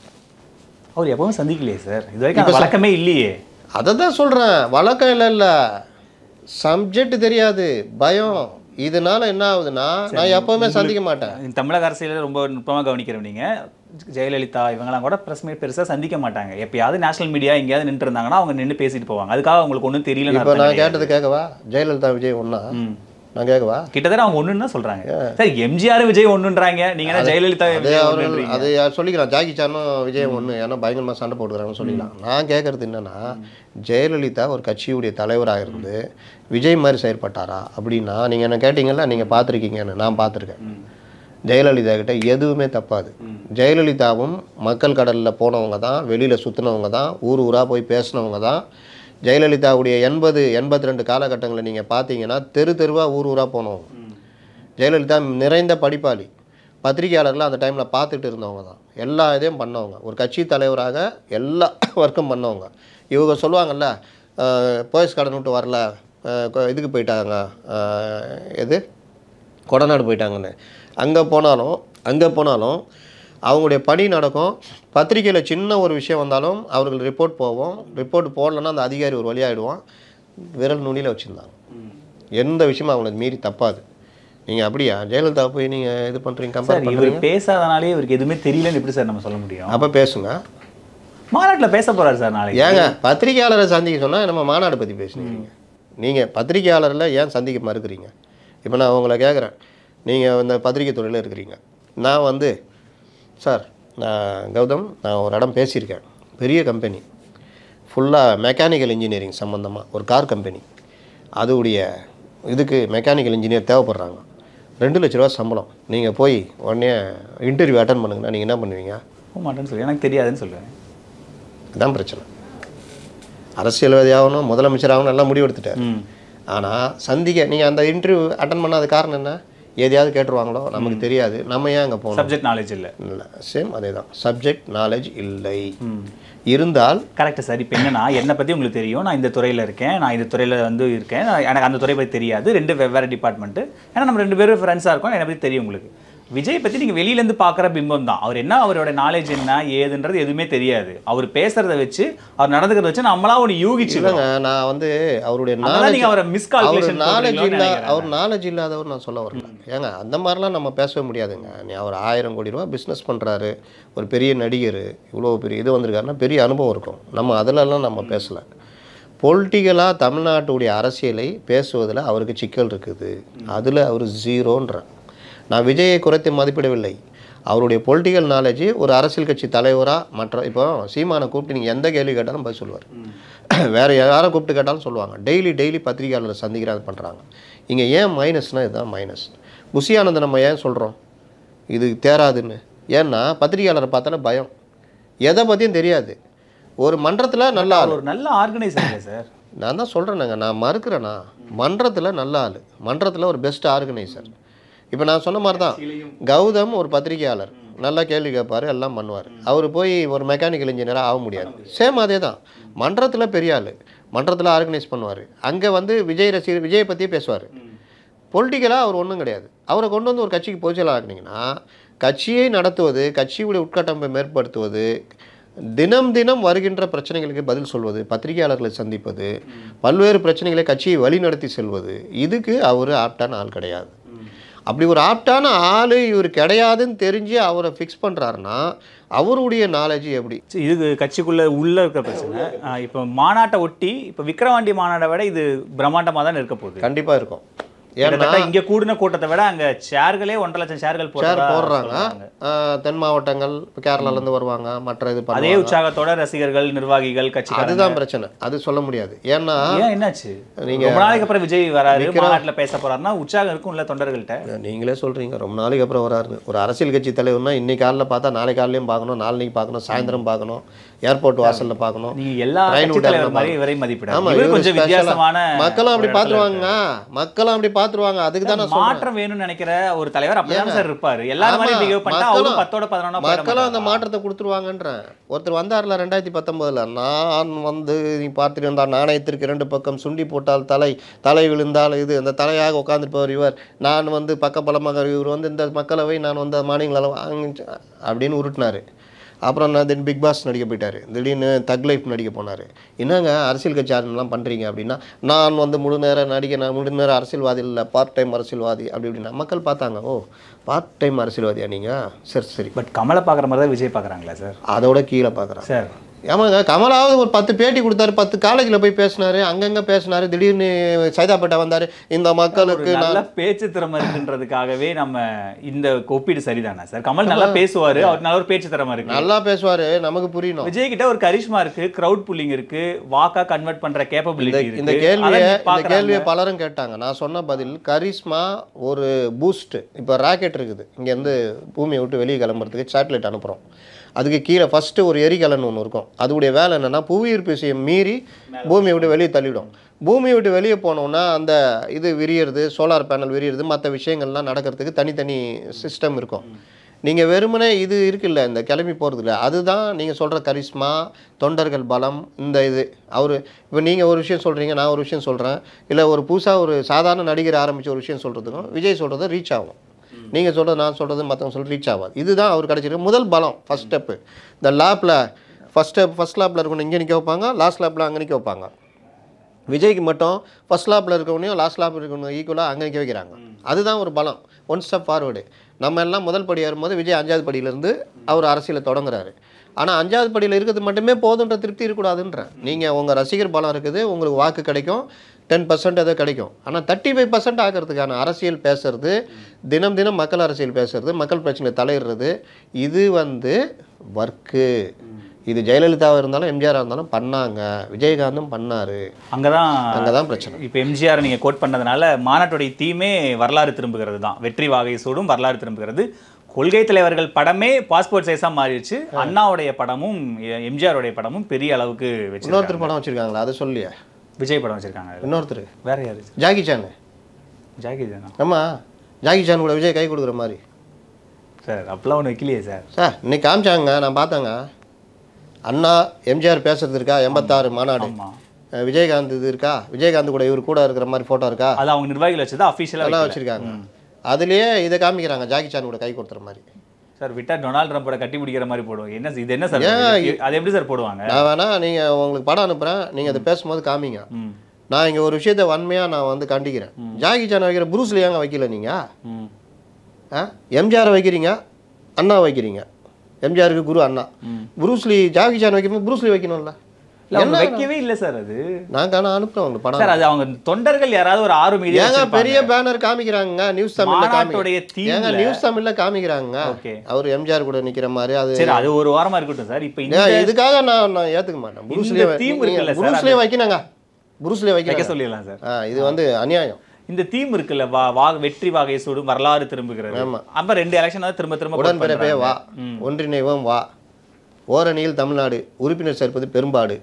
அவர் எப்பவும் சந்திக்கலையே சார், இது வரைக்கும் வழக்கமே இல்லையே. அதை தான் சொல்கிறேன், வழக்கம் இல்லை, சப்ஜெக்ட் தெரியாது, பயம். இதனால என்ன ஆகுதுன்னா, நான் எப்போவுமே சந்திக்க மாட்டேன். தமிழக அரசியலில் ரொம்ப நுட்பமாக கவனிக்கிறோம் நீங்கள். ஜெயலலிதா இவங்கெல்லாம் கூட ப்ரெஸ் மீட் பெருசாக சந்திக்க மாட்டாங்க. எப்பயாவது நேஷனல் மீடியா எங்கேயாவது நின்று இருந்தாங்கன்னா அவங்க நின்று பேசிட்டு போவாங்க. அதுக்காக அவங்களுக்கு ஒன்றும் தெரியல. இப்போ நான் கேட்டது கேட்கவா, ஜெயலலிதா விஜய் ஒன்றா? நான் கேட்கவா? கிட்டத்தட்ட அவங்க ஒன்றுன்னு தான் சொல்கிறாங்க சார். எம்ஜிஆர் விஜய் ஒன்றுன்றாங்க, நீங்கள் என்ன ஜெயலலிதா? அது சொல்லிக்கலாம், ஜாக்கி சானும் விஜய் ஒன்று, ஏன்னா பயங்கரமாக சண்டை போட்டுக்கிறாங்கன்னு சொல்லிக்கலாம். நான் கேட்குறது என்னென்னா, ஜெயலலிதா ஒரு கட்சியுடைய தலைவராக இருந்து விஜய் மாதிரி செயற்பட்டாரா அப்படின்னா, நீங்கள் என்ன கேட்டிங்கல்ல, நீங்கள் பார்த்துருக்கீங்கன்னு. நான் பார்த்துருக்கேன். ஜெயலலிதா கிட்ட எதுவுமே தப்பாது. ஜெயலலிதாவும் மக்கள் கடலில் போனவங்க தான், வெளியில் சுற்றினவங்க தான், ஊராக போய் பேசினவங்க தான். ஜெயலலிதாவுடைய 80-82 காலகட்டங்களில் நீங்கள் பார்த்தீங்கன்னா தெருவாக ஊராக போனவங்க. ஜெயலலிதா நிறைந்த படிப்பாளி, பத்திரிகையாளர்லாம் அந்த டைமில் பார்த்துட்டு இருந்தவங்க தான், எல்லா இதையும் பண்ணவங்க, ஒரு கட்சி தலைவராக எல்லா ஒர்க்கும் பண்ணவங்க. இவங்க சொல்லுவாங்கள்ல, போயஸ் கடன் விட்டு வரல, இதுக்கு போயிட்டாங்க, எது கொடநாடு போயிட்டாங்கன்னு. அங்கே போனாலும் அவங்களுடைய பணி நடக்கும். பத்திரிக்கையில் சின்ன ஒரு விஷயம் வந்தாலும் அவர்கள் ரிப்போர்ட் போவோம். ரிப்போர்ட் போடலன்னா அந்த அதிகாரி ஒரு வழியாகிடுவான். விரல் நுனியில் வச்சுருந்தாங்க. எந்த விஷயமும் அவங்களை மீறி தப்பாது. நீங்கள் அப்படியா ஜெயலலிதா போய் நீங்கள் இது பண்ணுறீங்க, கம்பேர் பண்ணுறீங்க? பேசாதனாலே இவருக்கு எதுவுமே தெரியலன்னு எப்படி சார் நம்ம சொல்ல முடியும்? அப்போ பேசுங்க, மாநாட்டில் பேச போகிறார் சார் நாளைக்கு. ஏங்க பத்திரிகையாளரை சந்திக்க சொன்னால் நம்ம மாநாடு பற்றி பேசுனீங்க. நீங்கள் பத்திரிகையாளரில் ஏன் சந்திக்க மறுக்கிறீங்க? இப்போ நான் உங்களை கேட்குறேன், நீங்கள் இந்த பத்திரிகை துறையில் இருக்கிறீங்க. நான் வந்து சார், நான் கௌதம், நான் ஒரு இடம் பேசியிருக்கேன், பெரிய கம்பெனி, ஃபுல்லாக மெக்கானிக்கல் இன்ஜினியரிங் சம்மந்தமாக, ஒரு கார் கம்பெனி. அதுடைய இதுக்கு மெக்கானிக்கல் இன்ஜினியர் தேவைப்படுறாங்க, 2 லட்ச ரூபா சம்பளம். நீங்கள் போய் உடனே இன்டர்வியூ அட்டன் பண்ணுங்கன்னா நீங்கள் என்ன பண்ணுவீங்க? போக மாட்டேன்னு சொல்லி எனக்கு தெரியாதுன்னு சொல்லுவேன். அதுதான் பிரச்சனை. அரசியல்வாதி ஆகணும், முதலமைச்சர் ஆகணும், எல்லாம் முடிவு எடுத்துட்டார். ஆனால் சந்திக்க நீங்கள் அந்த இன்டர்வியூ அட்டன் பண்ணாத காரணம் என்ன? எதையாவது கேட்டுருவாங்களோ, நமக்கு தெரியாது, நம்ம ஏன் அங்கே போகணும்? சப்ஜெக்ட் நாலேஜ் இல்லை. சேம் அதே தான், சப்ஜெக்ட் நாலேஜ் இல்லை. இருந்தால் கரெக்டு சார். இப்போ என்னன்னா, என்னை பற்றி உங்களுக்கு தெரியும், நான் இந்த துறையில் இருக்கேன், நான் இந்த துறையில் வந்து இருக்கேன், எனக்கு அந்த துறை பற்றி தெரியாது, 2 வெவ்வேறு டிபார்ட்மெண்ட்டு. ஏன்னா நம்ம 2 பேரும் ஃப்ரெண்ட்ஸாக இருக்கோம், என்னை பற்றி தெரியும் உங்களுக்கு. விஜய் பற்றி நீங்கள் வெளியிலேருந்து பார்க்குற பிம்பம் தான். அவர் என்ன, அவரோட நாலேஜ் என்ன ஏதுன்றது எதுவுமே தெரியாது. அவர் பேசுகிறத வச்சு, அவர் நடந்துக்கிறத வச்சு நம்மளா ஒன்று யூகிச்சுக்கோங்க. நான் வந்து அவருடைய நாலேஜ், அவரை மிஸ்கால்குலேஷன், அவர் நாலேஜ் இல்லாதவர் நான் சொல்ல வரல. ஏங்க அந்த மாதிரிலாம் நம்ம பேசவே முடியாதுங்க. நீ அவர் 1000 கோடி ரூபா பிஸ்னஸ் பண்ணுறாரு, ஒரு பெரிய நடிகர், இவ்வளோ பெரிய இது வந்திருக்காருன்னா பெரிய அனுபவம் இருக்கும். நம்ம அதிலெல்லாம் நம்ம பேசலை. பொலிட்டிக்கலாக தமிழ்நாட்டுடைய அரசியலை பேசுவதில் அவருக்கு சிக்கல் இருக்குது. அதில் அவர் 0ன்ற. நான் விஜயை குறைத்து மதிப்பிடவில்லை. அவருடைய பொலிட்டிக்கல் நாலேஜ் ஒரு அரசியல் கட்சி தலைவராக மற்ற இப்போ சீமானை கூப்பிட்டு நீங்கள் எந்த கேள்வி கேட்டாலும் பதில் சொல்லுவார். வேறு யாரை கூப்பிட்டு கேட்டாலும் சொல்லுவாங்க. டெய்லி பத்திரிகையாளரை சந்திக்கிறாங்க பண்ணுறாங்க. இங்கே ஏன் மைனஸ்னால் இதுதான் மைனஸ். புஷி ஆனந்த் நம்ம ஏன் சொல்கிறோம் இது தேராதுன்னு? ஏன்னா பத்திரிகையாளரை பார்த்தாலே பயம், எதை பற்றியும் தெரியாது. ஒரு மன்றத்தில் நல்லா ஒரு நல்ல ஆர்கனைசர் சார். நான் தான் சொல்கிறேன்னாங்க, நான் மறுக்கிறேன்னா மன்றத்தில் நல்ல ஆள், மன்றத்தில் ஒரு பெஸ்ட் ஆர்கனைசர். இப்போ நான் சொன்ன மாதிரி தான் கௌதம் ஒரு பத்திரிகையாளர், நல்லா கேள்வி கேட்பார், எல்லாம் பண்ணுவார். அவர் போய் ஒரு மெக்கானிக்கல் இன்ஜினியராக ஆக முடியாது. சேம் அதே தான், மன்றத்தில் பெரிய ஆள், மன்றத்தில் ஆர்கனைஸ் பண்ணுவார். அங்கே வந்து விஜய் ரசிகர் விஜயை பற்றியே பேசுவார். பொலிட்டிக்கலாக அவர் ஒன்றும் கிடையாது. அவரை கொண்டு வந்து ஒரு கட்சிக்கு பொதுச்செயலாளர் ஆக்குனீங்கன்னா கட்சியை நடத்துவது, கட்சியுடைய உட்கட்டமைப்பை மேற்படுத்துவது, தினம் வருகின்ற பிரச்சனைகளுக்கு பதில் சொல்வது, பத்திரிகையாளர்களை சந்திப்பது, பல்வேறு பிரச்சனைகளை கட்சியை வழிநடத்தி செல்வது, இதுக்கு அவர் ஆப்டான ஆள் கிடையாது. அப்படி ஒரு ஆப்டான ஆள் இவர் கிடையாதுன்னு தெரிஞ்சு அவரை ஃபிக்ஸ் பண்ணுறாருன்னா அவருடைய நாலேஜ் எப்படி? இது கட்சிக்குள்ளே உள்ளே இருக்கிற பிரச்சனை. இப்போ மாநாட்டை ஒட்டி இப்போ விக்கிரவாண்டி மாநாட்டை விட இது பிரம்மாண்டமாக தான் இருக்க போகுது. கண்டிப்பாக இருக்கும். ஏன்னா இங்க கூடின கூட்டத்தை விட அங்க ஷேர்களே 1.5 லட்சம் ஷேர்கள் போடுறாங்க. தென் மாவட்டங்கள் கேரளால இருந்து வருவாங்க, மற்ற இது அதே உற்சாகத்தோட ரசிகர்கள், நிர்வாகிகள், கட்சி. அதுதான் பிரச்சனை, அது சொல்ல முடியாது. ஏன்னா என்னாச்சு, நீங்க ரொம்ப நாளைக்கு அப்புறம் விஜய் வராரு, மாநாட்டில் பேச போறாருன்னா உற்சாகம் இருக்கும் இல்ல தொண்டர்கள்ட்ட? நீங்களே சொல்றீங்க ரொம்ப நாளைக்கு அப்புறம் வராருன்னு. ஒரு அரசியல் கட்சி தலைவர்னா இன்னைக்கு காலைல பார்த்தா நாளை காலையிலையும் பார்க்கணும், நாளைக்கு பார்க்கணும், சாயந்தரம் பார்க்கணும், ஏர்போர்ட் வாசல்ல பார்க்கணும். நீங்க எல்லா கட்சி தலைவர் மாதிரி இவரை மதிப்பிடாம கொஞ்சம் வித்தியாசமான மக்களும் அப்படி பாத்துருவாங்க, மக்களும் அப்படி பாத்துருவாங்க. அதுக்கு தான் மாற்றம் வேணும்னு நினைக்கிற ஒரு தலைவர் அப்படிதான் சார் இருப்பாரு. எல்லாரும் மாதிரி பிஹேவ் பண்ணா அவரும் 10-11 மக்களும் அந்த மாற்றத்தை கொடுத்துருவாங்கன்றேன். ஒருத்தர் வந்தார்ல 2019, நான் வந்து நீ பார்த்துட்டு இருந்தா நாணயத்திற்கு 2 பக்கம் சுண்டி போட்டால் தலை விழுந்தால் இது அந்த தலையாக உட்காந்துருப்பவர் இவர், நான் வந்து பக்கபலமாக இவர் வந்து இந்த மக்களவை நான் வந்து மாநில அப்படின்னு உருட்டினாரு. அப்புறம் நான் தென் பிக் பாஸ் நடிக்க போயிட்டார், திடீர்னு தக் லைஃப் நடிக்க போனார். என்னங்க அரசியல் கட்சி ஆரம்பம்லாம் பண்ணுறீங்க அப்படின்னா, நான் வந்து முழு நேரம் அரசியல்வாதி இல்லை, பார்ட் டைம் அரசியல்வாதி அப்படி இப்படின்னா மக்கள் பார்த்தாங்க. ஓ பார்ட் டைம் அரசியல்வாதியா நீங்கள், சரி. பட் கமலை பார்க்குற மாதிரி தான் விஜய் பார்க்குறாங்களா சார்? அதோட கீழே பார்க்குறாங்க சார். ஆமாங்க, கமலாவது ஒரு 10 பேட்டி கொடுத்தாரு, 10 காலேஜில் போய் பேசினாரு, அங்கங்கே பேசினாரு, திடீர்னு சைதாப்பேட்டை வந்தார். இந்த மக்களுக்கு நல்ல பேச்சு திறமை இருக்குன்றதுக்காகவே நம்ம இந்த ஒப்பீடு சரிதானா சார்? கமல் நல்லா பேசுவார், அவர் நல்ல ஒரு பேச்சு திறமை இருக்கு, நல்லா பேசுவார், நமக்கு புரியணும். விஜய் கிட்ட ஒரு கரிஷ்மா இருக்கு, கிரவுட் புல்லிங் இருக்கு, வாக்கா கன்வெர்ட் பண்ற கேப்பபிலிட்டி இருக்கு. இந்த கேள்வியை பலரும் கேட்டாங்க. நான் சொன்ன பதில் கரிஷ்மா ஒரு பூஸ்ட். இப்போ ராக்கெட் இருக்குது, இங்கேருந்து பூமியை விட்டு வெளியே கிளம்புறதுக்கு சேட்டலைட் அனுப்புகிறோம். அதுக்கு கீழே ஃபஸ்ட்டு ஒரு எரிகலன் ஒன்று இருக்கும். அதுடைய வேலை என்னென்னா புவியீர்ப்பு விசையை மீறி பூமியை விட்டு வெளியே தள்ளிவிடும். பூமியை விட்டு வெளியே போனோம்னா அந்த இது விரியறது, சோலார் பேனல் விரியறது, மற்ற விஷயங்கள்லாம் நடக்கிறதுக்கு தனித்தனி சிஸ்டம் இருக்கும். நீங்கள் வெறுமனே இது இருக்குல்ல, இந்த கிளம்பி போகிறதுல, அதுதான் நீங்கள் சொல்கிற கரிஷ்மா, தொண்டர்கள் பலம். இந்த இது அவர் இப்போ நீங்கள் ஒரு விஷயம் சொல்கிறீங்க, நான் ஒரு விஷயம் சொல்கிறேன், இல்லை ஒரு புதுசாக ஒரு சாதாரண நடிகர் ஆரம்பித்த ஒரு விஷயம் சொல்கிறதுக்கும் விஜய் சொல்கிறது ரீச் ஆகும். நீங்கள் சொல்கிறது நான் சொல்கிறது மற்றவங்க சொல்கிறது ரீச் ஆகாது. இதுதான் அவர் கிடச்சிருக்கு முதல் பலம், ஃபஸ்ட் ஸ்டெப்பு. இந்த லேப்பில் ஃபஸ்ட் லேப்பில் இருக்கணும் இங்கே நிற்க வைப்பாங்க, லாஸ்ட் லேப்பில் அங்கே நிற்க வைப்பாங்க. விஜய்க்கு மட்டும் ஃபஸ்ட் லேப்பில் இருக்கவனையும் லாஸ்ட் லேப்பில் இருக்கணும் ஈக்குவலாக அங்கே நிற்க வைக்கிறாங்க. அதுதான் ஒரு பலம், 1 ஸ்டெப் ஃபார்வேர்டு. நம்ம எல்லாம் முதல் படி ஏறும்போது விஜய் 5வது படியிலேருந்து அவர் அரசியலை தொடங்குறாரு. ஆனால் 5வது படியில் இருக்கிறது மட்டுமே போதுன்ற திருப்தி இருக்கக்கூடாதுன்றேன். நீங்கள் உங்கள் ரசிகர் பலம் இருக்குது, உங்களுக்கு வாக்கு கிடைக்கும், 10% எதோ கிடைக்கும். ஆனால் 35% ஆகிறதுக்கான அரசியல் பேசுறது, தினம் மக்கள் அரசியல் பேசுறது, மக்கள் பிரச்சனை தலையிடுறது, இது வந்து ஒர்க்கு. இது ஜெயலலிதாவாக இருந்தாலும் எம்ஜிஆராக இருந்தாலும் பண்ணாங்க, விஜயகாந்தும் பண்ணார். அங்கே தான் பிரச்சனை. இப்போ எம்ஜிஆர் நீங்கள் கோட் பண்ணதுனால மாநாட்டுடைய தீமே வரலாறு திரும்புகிறது தான். வெற்றி வாகை சூடும் வரலாறு திரும்புகிறது. கொள்கை தலைவர்கள் படமே பாஸ்போர்ட் சைஸாக மாறிடுச்சு. அண்ணாவுடைய படமும் எம்ஜிஆருடைய படமும் பெரிய அளவுக்கு வச்சு இன்னொருத்தர் படம் வச்சுருக்காங்களா? அதை சொல்லியா? விஜய் படம் வச்சுருக்காங்க. இன்னொருத்தர் வேற யாரு? Jackie Chan. ஆமாம், ஜாக்கி சான் கூட விஜய் கை கொடுக்குற மாதிரி சார். அப்பெல்லாம் ஒன்று வைக்கலையே சார். சார் இன்னைக்கு காமிச்சாங்க, நான் பார்த்தாங்க. அண்ணா எம்ஜிஆர் பேசுறது இருக்கா, 86 மாநாடு, விஜயகாந்த் இது இருக்கா, விஜயகாந்த் கூட இவர் கூட இருக்கிற மாதிரி ஃபோட்டோ இருக்கா, அது அவங்க நிர்வாகிகள் வச்சு தான் அஃபிஷியலாக வச்சுருக்காங்க. அதுலேயே இதை காமிக்கிறாங்க, ஜாக்கி சான் கூட கை கொடுத்துற மாதிரி. சார் விட்டா டொனால்ட் ட்ரம்ப்போட கட்டி பிடிக்கிற மாதிரி போடுவாங்க. என்ன இது, என்ன சார் அது எப்படி சார் போடுவாங்க? நான் வேணா நீங்கள் உங்களுக்கு படம் அனுப்புகிறேன், நீங்கள் அதை பேசும்போது காமிங்க. நான் இங்கே ஒரு விஷயத்தை வன்மையாக நான் வந்து கண்டிக்கிறேன். ஜாக்கி சான் வைக்கிற புரூஸ்லி ஏங்க வைக்கல நீங்கள்? எம்ஜிஆரை வைக்கிறீங்க, அண்ணா வைக்கிறீங்க. எம்ஜிஆருக்கு குரு அண்ணா. புரூஸ்லி ஜாக்கி சான் வைக்கும்போது புரூஸ்லி வைக்கணும்ல. அவங்க வைக்கவே இல்லை சார். அது நான் அனுப்புறேன் உங்களுக்கு படம் சார். அது அவங்க தொண்டர்கள் யாராவது ஒரு 6 மீடியா ஏங்க பெரிய பேனர் காமிக்கிறாங்க நியூஸ் தமிழ்ல ஏங்க நியூஸ் தமிழ்ல காமிக்கிறாங்க. அவர் எம்ஜிஆர் கூட நிக்கிற மாதிரி. அது சரி, அது ஒரு வாரமா இருக்கட்டும் சார். இப்போ இதுக்காக நான் ஏத்துக்க மாட்டேன். புரூஸ்லயே வைக்கணுங்க, புரூஸ்லயே வைக்க சொல்லிடலாம் சார். இது வந்து அநியாயம். இந்த தீம் இருக்குல்ல, வெற்றி வாகை சூடும் வரலாறு திரும்புகிறது. அப்ப 2 எலெக்ஷன் திரும்ப உடன்பிறப்பே வா, ஒன்றிணைவோம் வா, ஓரணியில் தமிழ்நாடு, உறுப்பினர் சேர்ப்பது பெரும்பாடு,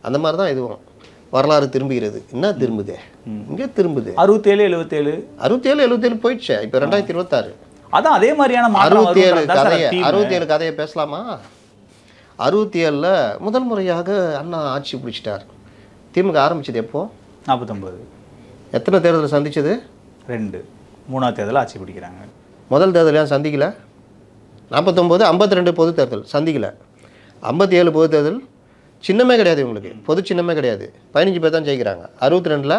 அந்த மாதிரி தான் இதுவும். வரலாறு திரும்புகிறது. என்ன திரும்புது? இங்கே திரும்புது. 67 77 போயிடுச்சு. இப்போ 2026. அதான் அதே மாதிரியான 67 கதையை பேசலாமா? 67ல் முதல் முறையாக அண்ணா ஆட்சி பிடிச்சிட்டார். திமுக ஆரம்பிச்சது எப்போ? 49. எத்தனை தேர்தல் சந்திச்சது? 2. 3ஆவது தேர்தல் ஆட்சி பிடிக்கிறாங்க. முதல் தேர்தல் ஏன் சந்திக்கல? 49, 52 பொது தேர்தல் சந்திக்கல. 57 பொது தேர்தல் சின்னமே கிடையாது உங்களுக்கு, பொது சின்னமே கிடையாது. 15 பேர் தான் ஜெயிக்கிறாங்க. 62ல்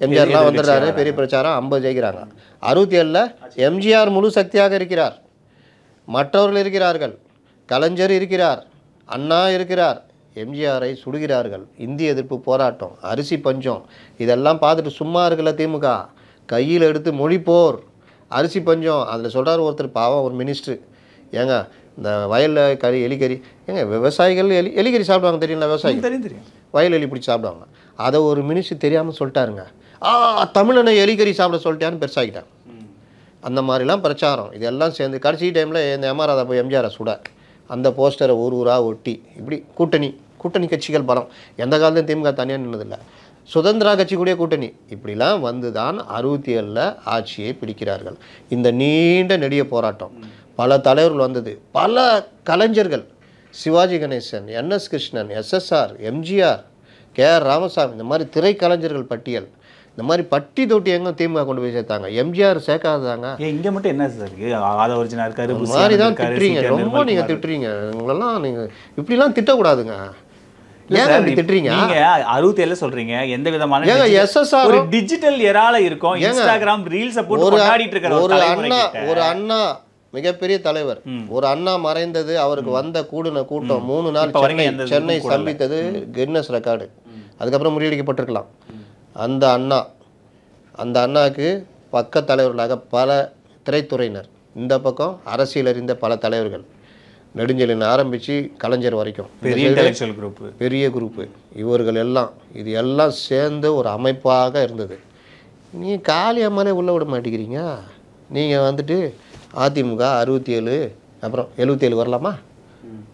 எம்ஜிஆர்லாம் வந்துடுறாரு, பெரிய பிரச்சாரம், 50 ஜெயிக்கிறாங்க. 67ல் எம்ஜிஆர் முழு சக்தியாக இருக்கிறார், மற்றவர்கள் இருக்கிறார்கள், கலைஞர் இருக்கிறார், அண்ணா இருக்கிறார். எம்ஜிஆரை சுடுகிறார்கள். இந்திய எதிர்ப்பு போராட்டம், அரிசி பஞ்சம், இதெல்லாம் பார்த்துட்டு சும்மா இருக்கல திமுக. கையில் எடுத்து மொழிப்போர், அரிசி பஞ்சம். அதில் சொல்கிறார் ஒருத்தர், பாவம் ஒரு மினிஸ்டர், ஏங்க இந்த வயலில் எலிக்கறி, ஏங்க விவசாயிகள் எலிக்கறி சாப்பிடுவாங்க தெரியுங்களா? விவசாயிகள் தெரியும், வயல் எலி பிடிச்சி சாப்பிடுவாங்க. அதை ஒரு மினிஸ்டர் தெரியாமல் சொல்லிட்டாருங்க. தமிழனை எலிக்கறி சாப்பிட சொல்லிட்டான்னு பெருசாகிட்டாங்க. அந்த மாதிரிலாம் பிரச்சாரம், இதெல்லாம் சேர்ந்து கடைசி டைமில் இந்த எம்ஆர் போய் எம்ஜிஆரை சுட அந்த போஸ்டரை ஊராக ஒட்டி, இப்படி கூட்டணி கட்சிகள் பலம். எந்த காலத்தையும் திமுக தனியாக நின்றதில்லை, சுதந்திரா கட்சி கூடிய கூட்டணி. இப்படிலாம் வந்து தான் 67ல் ஆட்சியை பிடிக்கிறார்கள். இந்த நீண்ட நெடிய போராட்டம், பல தலைவர்கள் வந்தது, பல கலைஞர்கள், Sivaji Ganesan, NS Krishnan, SSR, MGR, KR Ramasamy, இந்த மாதிரி திரைக்கலைஞர்கள் பட்டியல். இந்த மாதிரி பட்டி தொட்டி எங்கே திமுக கொண்டு போய் சேர்த்தாங்க. எம்ஜிஆர் சேர்க்காதாங்க. இங்கே மட்டும் என்ன சார் இருக்காரு மாதிரி தான் திட்டுறீங்க, ரொம்ப நீங்கள் திட்டுறீங்க. உங்களெல்லாம் நீங்கள் இப்படிலாம் திட்டக்கூடாதுங்க. ஏன் அப்படி திட்டுறீங்க? நீங்க 67 சொல்றீங்க, எந்த விதமான எஸ்எஸ்ஆர் ஒரு டிஜிட்டல் எரால இருக்கும், இன்ஸ்டாகிராம் ரீல்ஸ் போட்டு கொண்டாடிட்டு இருக்காரு ஒரு அண்ணா, மிகப்பெரிய தலைவர். ஒரு அண்ணா மறைந்தது, அவருக்கு வந்த கூட்டம் 3 நாள் சென்னை சம்பித்தது கின்னஸ் ரெக்கார்டு. அதுக்கப்புறம் முறியடிக்கப்பட்டிருக்கலாம். அந்த அண்ணாக்கு பக்க தலைவர்களாக பல திரைத்துறையினர், இந்த பக்கம் அரசியல் அறிந்த பல தலைவர்கள், நெடுஞ்செழியன் ஆரம்பித்து கலைஞர் வரைக்கும் பெரிய குரூப்பு, இவர்கள் எல்லாம் இது எல்லாம் சேர்ந்து ஒரு அமைப்பாக இருந்தது. நீ காளியம்மாலே உள்ளே விட மாட்டேங்கிறீங்க. நீங்கள் வந்துட்டு அதிமுக 67, அப்புறம் 77 வரலாமா?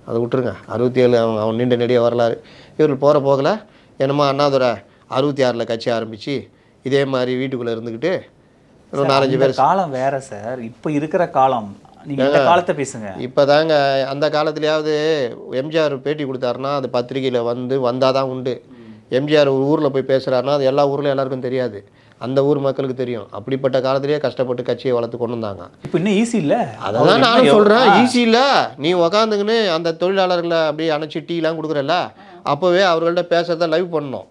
அதை விட்டுருங்க. 67 அவன் நீண்ட நெடிய வரலாறு. இவர்கள் போகிற போகல என்னமோ அண்ணாதுரை 66ல் கட்சி ஆரம்பித்து இதே மாதிரி வீட்டுக்குள்ளே இருந்துக்கிட்டு 4-5 பேர். காலம் வேற சார், இப்போ இருக்கிற காலம். நீங்கள் காலத்தை பேசுங்க. இப்போ தாங்க அந்த காலத்துலேயாவது எம்ஜிஆர் பேட்டி கொடுத்தாருன்னா அது பத்திரிகையில் வந்தால் தான் உண்டு. எம்ஜிஆர் ஒரு ஊரில் போய் பேசுகிறாருன்னா அது எல்லா ஊர்லையும் எல்லாருக்கும் தெரியாது, அந்த ஊர் மக்களுக்கு தெரியும். அப்படிப்பட்ட காலத்திலேயே கஷ்டப்பட்டு கட்சியை வளர்த்து கொண்டு வந்தாங்க. இப்போ இன்னும் ஈஸி இல்லை. அதான் நானும் சொல்கிறேன், ஈஸி இல்லை. நீ உக்காந்துக்குன்னு அந்த தொழிலாளர்களை அப்படியே அணைச்சி டீலாம் கொடுக்குறல்ல, அப்போவே அவர்கள்ட்ட பேசுகிறத லைவ் பண்ணணும்.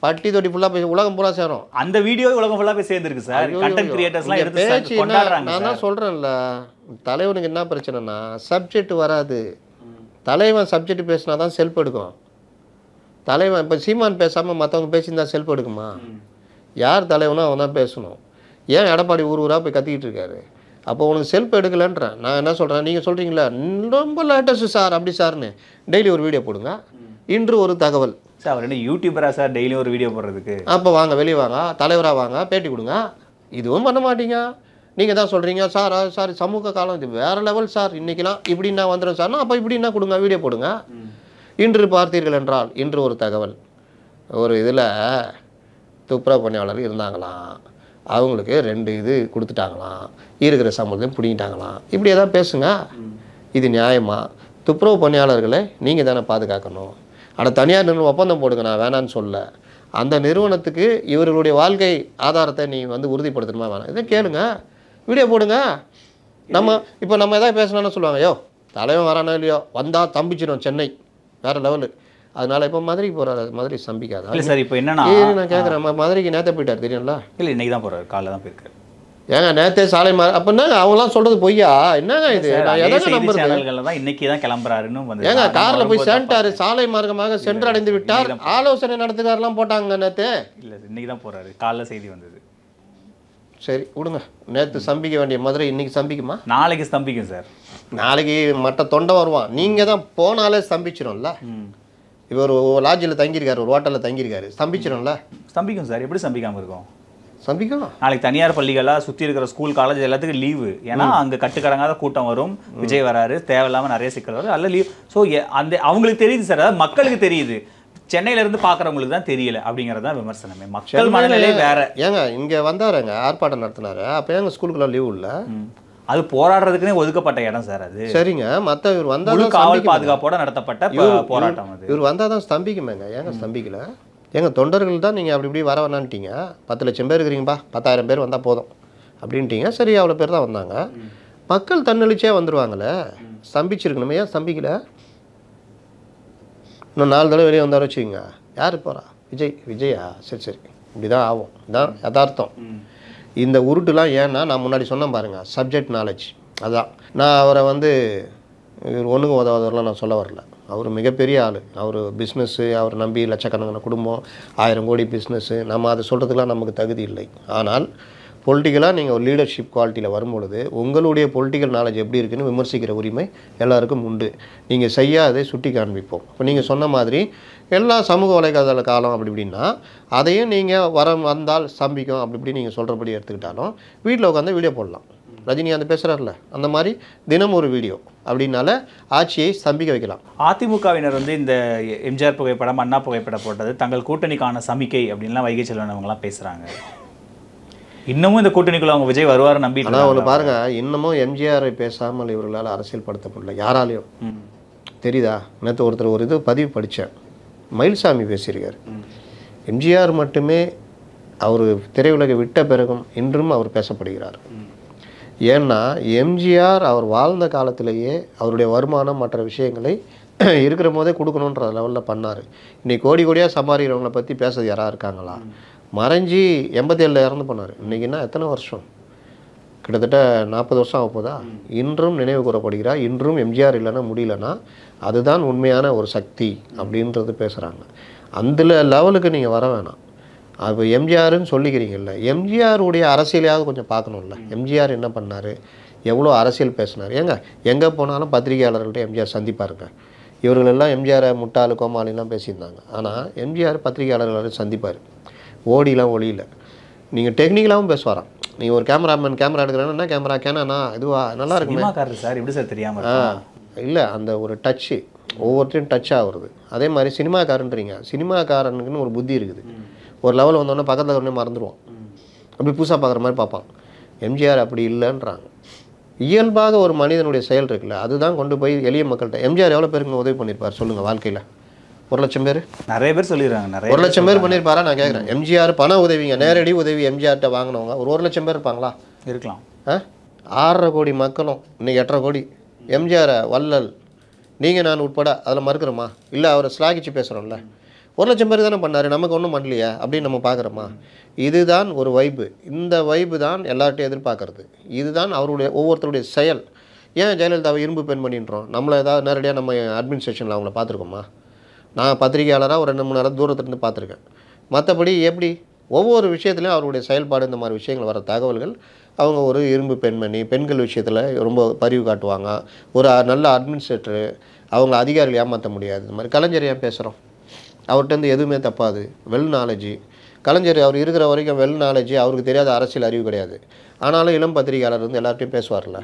பட்டி தொட்டி ஃபுல்லாக போய் உலகம் ஃபுல்லாக சேரும். அந்த வீடியோ உலகம் ஃபுல்லாக போய் சேர்ந்துருக்கு சார். கண்டென்ட் கிரியேட்டர்ஸ்லாம் எடுத்து கொண்டாடுறாங்க. நான் தான் சொல்கிறேன்ல, தலைவனுக்கு என்ன பிரச்சனைனா சப்ஜெக்ட் வராது. தலைவன் சப்ஜெக்ட் பேசினா தான் செல்ஃப் எடுக்கும். தலைவன் இப்போ சீமான் பேசாமல் மற்றவங்க பேசியிருந்தா செல்ஃப் எடுக்குமா? யார் தலைவனோ அவன் தான் பேசணும். ஏன் எடப்பாடி ஊராக போய் கத்திக்கிட்டு இருக்காரு? அப்போ உனக்கு செல்ஃப் எடுக்கலன்றேன். நான் என்ன சொல்கிறேன், நீங்கள் சொல்கிறீங்களா ரொம்ப லேட்டஸ்ட் சார் அப்படி சார்னு டெய்லி ஒரு வீடியோ போடுங்க. இன்று ஒரு தகவல் சார், அவர் என்ன யூடியூபரா சார் டெய்லியும் ஒரு வீடியோ போடுறதுக்கு? அப்போ வாங்க, வெளியே வாங்க, தலைவராக வாங்க, பேட்டி கொடுங்க. இதுவும் பண்ண மாட்டீங்க. நீங்கள் தான் சொல்கிறீங்க சார் சமூக காலம் இது வேறு லெவல் சார், இன்றைக்கெலாம் இப்படின்னா வந்துடும் சார்னா அப்போ இப்படின்னா கொடுங்க, வீடியோ போடுங்க. இன்று பார்த்தீர்கள் என்றால் இன்று ஒரு தகவல், ஒரு இதில் துப்புரவு பணியாளர்கள் இருந்தாங்களாம், அவங்களுக்கு 2 இது கொடுத்துட்டாங்களாம், இருக்கிற சம்பளத்தையும் பிடிங்கிட்டாங்களாம். இப்படி எதாவது பேசுங்க. இது நியாயமா? துப்புரவு பணியாளர்களை நீங்கள் தானே பாதுகாக்கணும். ஆனால் தனியார் நிறுவனம் ஒப்பந்தம் போடுங்க, நான் வேணான்னு சொல்ல. அந்த நிறுவனத்துக்கு இவர்களுடைய வாழ்க்கை ஆதாரத்தை நீ உறுதிப்படுத்தணுமா வேணாம், இதை கேளுங்க, வீடியோ போடுங்க. நம்ம எதாவது பேசணும்னு சொல்லுவாங்க, யோ தலைவன் வரானோ இல்லையோ வந்தால் தம்பிச்சிடும் சென்னை வேறு லெவலு. அதனால இப்போ மதுரைக்கு போகிறாரு, மதுரை சம்பிக்காதா? இல்லை சார், இப்போ என்னன்னா நான் கேட்குறேன், மதுரைக்கு நேற்று போயிட்டார் தெரியும்ல? இல்லை இன்னைக்கு தான் போகிறாரு, காலைல தான் போயிருக்காரு. ஏங்க நேற்றே சாலை அப்படின்னா அவங்களாம் சொல்கிறது பொய்யா? என்னங்க இது? நான் எதாங்க நம்புறது? தான் இன்னைக்கு தான் கிளம்புறாருன்னு வந்து ஏங்க காரில் போய் சேர்ந்துட்டாரு, சாலை மார்க்கமாக சென்று அடைந்து விட்டார், ஆலோசனை நடத்துக்காரெல்லாம் போட்டாங்க நேற்று. இல்லை இன்னைக்கு தான் போகிறாரு, காலைல செய்தி வந்தது. சரி விடுங்க, நேற்று சம்பிக்க வேண்டிய மதுரை இன்னைக்கு சம்பிக்குமா? நாளைக்கு ஸ்தம்பிக்கும் சார். நாளைக்கு மற்ற தொண்டை வருவான். நீங்கள் தான் போனாலே ஸ்தம்பிச்சிடும்ல. இவர் ஒரு லாட்ஜில் தங்கியிருக்காரு, ஒரு ஹோட்டலில் தங்கியிருக்காரு, ஸ்தம்பிச்சிடும்ல. ஸ்தம்பிக்கும் சார். எப்படி ஸ்தம்பிக்காமல் இருக்கும்? ஸ்தம்பிக்கும். நாளைக்கு தனியார் பள்ளிகளாக சுற்றி இருக்கிற ஸ்கூல் காலேஜ் எல்லாத்துக்கும் லீவு. ஏன்னா அங்கே கட்டுக்கடங்காத கூட்டம் வரும், விஜய் வராரு, தேவையில்லாமல் நிறைய சிக்கல் வரும், அல்ல லீவ். ஸோ அந்த அவங்களுக்கு தெரியுது சார், அதாவது மக்களுக்கு தெரியுது, சென்னையில இருந்து பார்க்குறவங்களுக்கு தான் தெரியல அப்படிங்கிறது தான் விமர்சனமே. மக்கள் மனநிலை வேற. ஏங்க இங்கே வந்தாருங்க, ஆர்ப்பாட்டம் நடத்தினாரு, அப்போ ஏங்க ஸ்கூலுக்குலாம் லீவு இல்லை? அது போராடுறதுக்குன்னே ஒதுக்கப்பட்ட இடம் சார் அது. சரிங்க, மற்ற இவர் வந்தால் காவல் பாதுகாப்போட நடத்தப்பட்ட போராட்டம் அது. இவர் வந்தால் தான் ஸ்தம்பிக்குமேங்க. ஏங்க ஸ்தம்பிக்கல? ஏங்க தொண்டர்கள் தான் நீங்கள் அப்படி இப்படி வர வேணான்ட்டீங்க. 10 லட்சம் பேர் இருக்கிறீங்கப்பா, 10,000 பேர் வந்தால் போதும் அப்படின்ட்டீங்க. சரி, அவ்வளோ பேர் தான் வந்தாங்க. மக்கள் தன்னெழுச்சியாக வந்துடுவாங்களே, ஸ்தம்பிச்சிருக்கணுமே, ஏன் ஸ்தம்பிக்கல? இன்னும் 4 தடவை வெளியே வந்தாலும் வச்சுக்கோங்க, யார் போகிறா? விஜயா? சரி இப்படி தான் ஆகும். இதான் யதார்த்தம். இந்த உருட்டுலாம் ஏன்னா நான் முன்னாடி சொன்னேன் பாருங்கள், சப்ஜெக்ட் நாலேஜ். அதான் நான் அவரை வந்து இவர் ஒன்றுக்கும் உதவாதவரெலாம் நான் சொல்ல வரல. அவர் மிகப்பெரிய ஆள். அவர் பிஸ்னஸ்ஸு, அவர் நம்பி லட்சக்கணக்கான குடும்பம், 1000 கோடி பிஸ்னஸ்ஸு, நம்ம அதை சொல்கிறதுக்கெலாம் நமக்கு தகுதி இல்லை. ஆனால் பொலிட்டிக்கலாக நீங்கள் ஒரு லீடர்ஷிப் குவாலிட்டியில் வரும்பொழுது உங்களுடைய பொலிட்டிக்கல் நாலேஜ் எப்படி இருக்குன்னு விமர்சிக்கிற உரிமை எல்லாருக்கும் உண்டு. நீங்கள் செய்யாததை சுட்டி காண்பிப்போம். இப்போ நீங்கள் சொன்ன மாதிரி எல்லா சமூக வலைதள காலம் அப்படி இப்படின்னா அதையும் நீங்கள் வந்தால் ஸ்தம்பிக்கும் அப்படி இப்படி நீங்கள் சொல்கிறபடி எடுத்துக்கிட்டாலும் வீட்டில் உட்காந்து வீடியோ போடலாம். ரஜினிகாந்த் பேசுகிறார்ல, அந்த மாதிரி தினம் ஒரு வீடியோ அப்படின்னால ஆட்சியை ஸ்தம்பிக்க வைக்கலாம். அதிமுகவினர் வந்து இந்த எம்ஜிஆர் புகைப்படம், அண்ணா புகைப்படம் போட்டது தங்கள் கூட்டணிக்கான சமிக்கை அப்படின்லாம் வைகை செல்வன் அவங்கலாம் பேசுகிறாங்க. இன்னமும் இந்த கூட்டணிக்குள்ள அவங்க விஜய் வருவார் நம்பி. ஆனால் ஒன்று பாருங்கள், இன்னமும் எம்ஜிஆரை பேசாமல் இவர்களால் அரசியல் படுத்த முடியல யாராலையும். தெரியுதா? நேற்று ஒருத்தர் ஒரு இது பதிவு படித்தேன், மயில்சாமி பேசியிருக்கார். எம்ஜிஆர் மட்டுமே அவர் திரையுலகை விட்ட பிறகும் இன்றும் அவர் பேசப்படுகிறார். ஏன்னா எம்ஜிஆர் அவர் வாழ்ந்த காலத்திலேயே அவருடைய வருமானம் மற்ற விஷயங்களை இருக்கிற போதே கொடுக்கணுன்ற லெவலில் பண்ணார். இன்றைக்கி கோடியாக சம்பாதிக்கிறவங்களை பற்றி பேசுறது யாராக இருக்காங்களா? மறைஞ்சி 87 இறந்து போனார். இன்றைக்கின்னா எத்தனை வருஷம்? கிட்டத்தட்ட 40 வருஷம் ஆக போதா? இன்றும் நினைவு கூறப்படுகிறார். இன்றும் எம்ஜிஆர் இல்லைன்னா முடியலன்னா அதுதான் உண்மையான ஒரு சக்தி அப்படின்றது பேசுகிறாங்க. அந்த லெவலுக்கு நீங்கள் வர வேணாம். அப்போ எம்ஜிஆர்னு சொல்லிக்கிறீங்கல்ல, எம்ஜிஆருடைய அரசியலையாவது கொஞ்சம் பார்க்கணும்ல. எம்ஜிஆர் என்ன பண்ணார், எவ்வளோ அரசியல் பேசினார்? ஏங்க எங்கே போனாலும் பத்திரிகையாளர்கள்ட்ட எம்ஜிஆர் சந்திப்பாருங்க. இவர்களெல்லாம் எம்ஜிஆரை முட்டாளு கோமாளிலாம் பேசியிருந்தாங்க. ஆனால் எம்ஜிஆர் பத்திரிகையாளர்களை சந்திப்பார். ஓடிலாம் ஒளியில் நீங்கள் டெக்னிக்கலாகவும் பேசுவாராம். நீங்கள் ஒரு கேமராமேன் கேமரா எடுக்கிறேன்னா என்ன கேமரா கேனா இதுவா நல்லா இருக்குமா சார்? எப்படி சார் தெரியாமல்? இல்லை, அந்த ஒரு டச்சு ஒவ்வொருத்தையும் டச் ஆகுறது. அதே மாதிரி சினிமாக்காரன்றீங்க, சினிமாக்காரனுக்குன்னு ஒரு புத்தி இருக்குது. ஒரு லெவல் வந்தோடனே பக்கத்தில் உடனே மறந்துடுவோம், அப்படி புதுசாக பார்க்குற மாதிரி பார்ப்பான். எம்ஜிஆர் அப்படி இல்லைன்றாங்க. இயல்பாக ஒரு மனிதனுடைய செயல் இருக்குல்ல, அதுதான் கொண்டு போய் எளிய மக்கள்கிட்ட. எம்ஜிஆர் எவ்வளோ பேருக்கு உதவி பண்ணியிருப்பார் சொல்லுங்கள் வாழ்க்கையில்? 1,00,000 பேர், நிறைய பேர் சொல்லிடுறாங்க. 1,00,000 பேர் பண்ணியிருப்பாரா? நான் கேட்குறேன். எம்ஜிஆர் பண உதவிங்க, நேரடி உதவி எம்ஜிஆர்கிட்ட வாங்கினவங்க ஒரு 1,00,000 பேர் இருப்பாங்களா? இருக்கலாம். 6.5 கோடி மக்களும் இன்னைக்கு 8.5 கோடி. எம்ஜிஆரை வள்ளல் நீங்கள் நான் உட்பட அதில் மறுக்கிறோமா? இல்லை, அவரை ஸ்லாகிச்சு பேசுகிறோம்ல. 1,00,000 பேர் தானே பண்ணார், நமக்கு ஒன்றும் பண்ணலையா அப்படின்னு நம்ம பார்க்குறோமா? இதுதான் ஒரு வைப்பு. இந்த வைப்பு தான் எல்லார்ட்டையும் எதிர்பார்க்கறது. இதுதான் அவருடைய ஒவ்வொருத்தருடைய செயல். ஏன் ஜெயலலிதாவை இரும்பு பெண்மணின்றோம்? நம்மளை ஏதாவது நேரடியாக நம்ம அட்மினிஸ்ட்ரேஷனில் அவங்கள பார்த்துருக்கோமா? நான் பத்திரிகையாளராக ஒரு 2-3 நேரம் தூரத்துலேருந்து பார்த்துருக்கேன். மற்றபடி எப்படி ஒவ்வொரு விஷயத்துலையும் அவருடைய செயல்பாடு, இந்த மாதிரி விஷயங்கள் வர தகவல்கள், அவங்க ஒரு இரும்பு பெண்மணி, பெண்கள் விஷயத்தில் ரொம்ப பரிவு காட்டுவாங்க, ஒரு நல்ல அட்மினிஸ்ட்ரேட்டரு, அவங்கள அதிகாரிகள் ஏமாற்ற முடியாது. இந்த மாதிரி கலைஞர் ஏன் பேசுகிறோம்? அவர்கிட்ட எதுவுமே தப்பாது, வெல் நாலேஜி. கலைஞர் அவர் இருக்கிற வரைக்கும் வெல் நாலேஜி, அவருக்கு தெரியாத அரசியல் அறிவு கிடையாது. ஆனாலும் இளம் பத்திரிகையாளர் வந்து எல்லார்ட்டையும் பேசுவார்ல,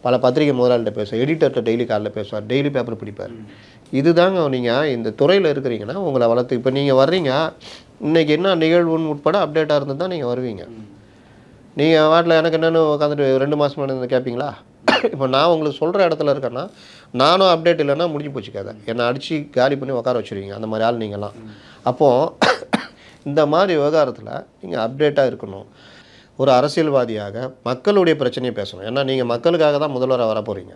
பல பத்திரிகை முதலாளிகிட்ட பேசுவார், எடிட்டர்கிட்ட டெய்லி காலையில் பேசுவார், டெய்லி பேப்பர் பிடிப்பார். இதுதாங்க நீங்கள் இந்த துறையில் இருக்கிறீங்கன்னா உங்களை வளர்த்து. இப்போ நீங்கள் வர்றீங்க, இன்றைக்கி என்ன நிகழ்வுன்னு உட்பட அப்டேட்டாக இருந்து தான் நீங்கள் வருவீங்க. நீங்கள் வாட்டில் எனக்கு என்னென்னு உட்காந்துட்டு 2 மாதம் இருந்து கேட்பீங்களா? இப்போ நான் உங்களுக்கு சொல்கிற இடத்துல இருக்கேன்னா நானும் அப்டேட் இல்லைன்னா முடிஞ்சு போச்சு கதை. என்னை அடித்து காலி பண்ணி உட்கார வச்சுருவீங்க. அந்த மாதிரி ஆள் நீங்கள்லாம். அப்போது இந்த மாதிரி விவகாரத்தில் நீங்கள் அப்டேட்டாக இருக்கணும். ஒரு அரசியல்வாதியாக மக்களுடைய பிரச்சனையை பேசணும். ஏன்னா நீங்கள் மக்களுக்காக தான் முதல்வராக வர போகிறீங்க.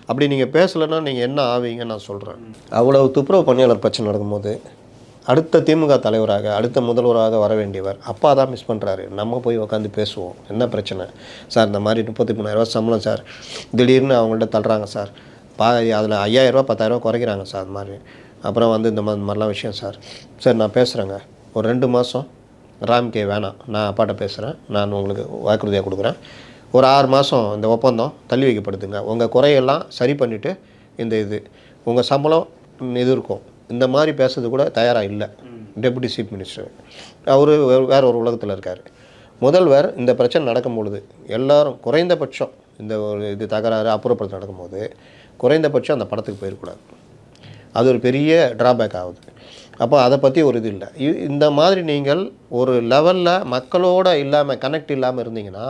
அப்படி நீங்கள் பேசலைன்னா நீங்கள் என்ன ஆவீங்கன்னு நான் சொல்கிறேன். அவ்வளோ துப்புரவு பணியாளர் பிரச்சனை நடக்கும்போது அடுத்த திமுக தலைவராக அடுத்த முதல்வராக வர வேண்டியவர் அப்பா தான் மிஸ் பண்ணுறாரு. நம்ம போய் உட்காந்து பேசுவோம், என்ன பிரச்சனை சார், இந்த மாதிரி 33,000 சம்பளம் சார், திடீர்னு அவங்கள்ட்ட தள்ளுறாங்க சார், அதில் 5,000 10,000 குறைக்கிறாங்க சார், அது மாதிரி அப்புறம் வந்து இந்த மாதிரிலாம் விஷயம் சார். சார் நான் பேசுகிறேங்க, ஒரு 2 மாதம் ராம்கே வேணாம், நான் அப்பாட்ட பேசுகிறேன், நான் உங்களுக்கு வாக்குறுதியாக கொடுக்குறேன், ஒரு 6 மாதம் இந்த ஒப்பந்தம் தள்ளி வைக்கப்படுதுங்க, உங்கள் குறையெல்லாம் சரி பண்ணிவிட்டு இது உங்கள் சம்பளம் இது இருக்கும். இந்த மாதிரி பேசுறது கூட தயாராக இல்லை டெபுட்டி சீஃப் மினிஸ்டர். அவர் வேற ஒரு உலகத்தில் இருக்கார். முதல்வர் இந்த பிரச்சனை நடக்கும்பொழுது எல்லாரும் குறைந்தபட்சம் இந்த ஒரு இது தகராறு அப்புறப்படுத்த நடக்கும்போது குறைந்தபட்சம் அந்த படத்துக்கு போயிடக்கூடாது. அது ஒரு பெரிய ட்ராபேக் ஆகுது. அப்போ அதை பற்றி ஒரு இது இல்லை. இந்த மாதிரி நீங்கள் ஒரு லெவலில் மக்களோடு இல்லாமல் கனெக்ட் இல்லாமல் இருந்தீங்கன்னா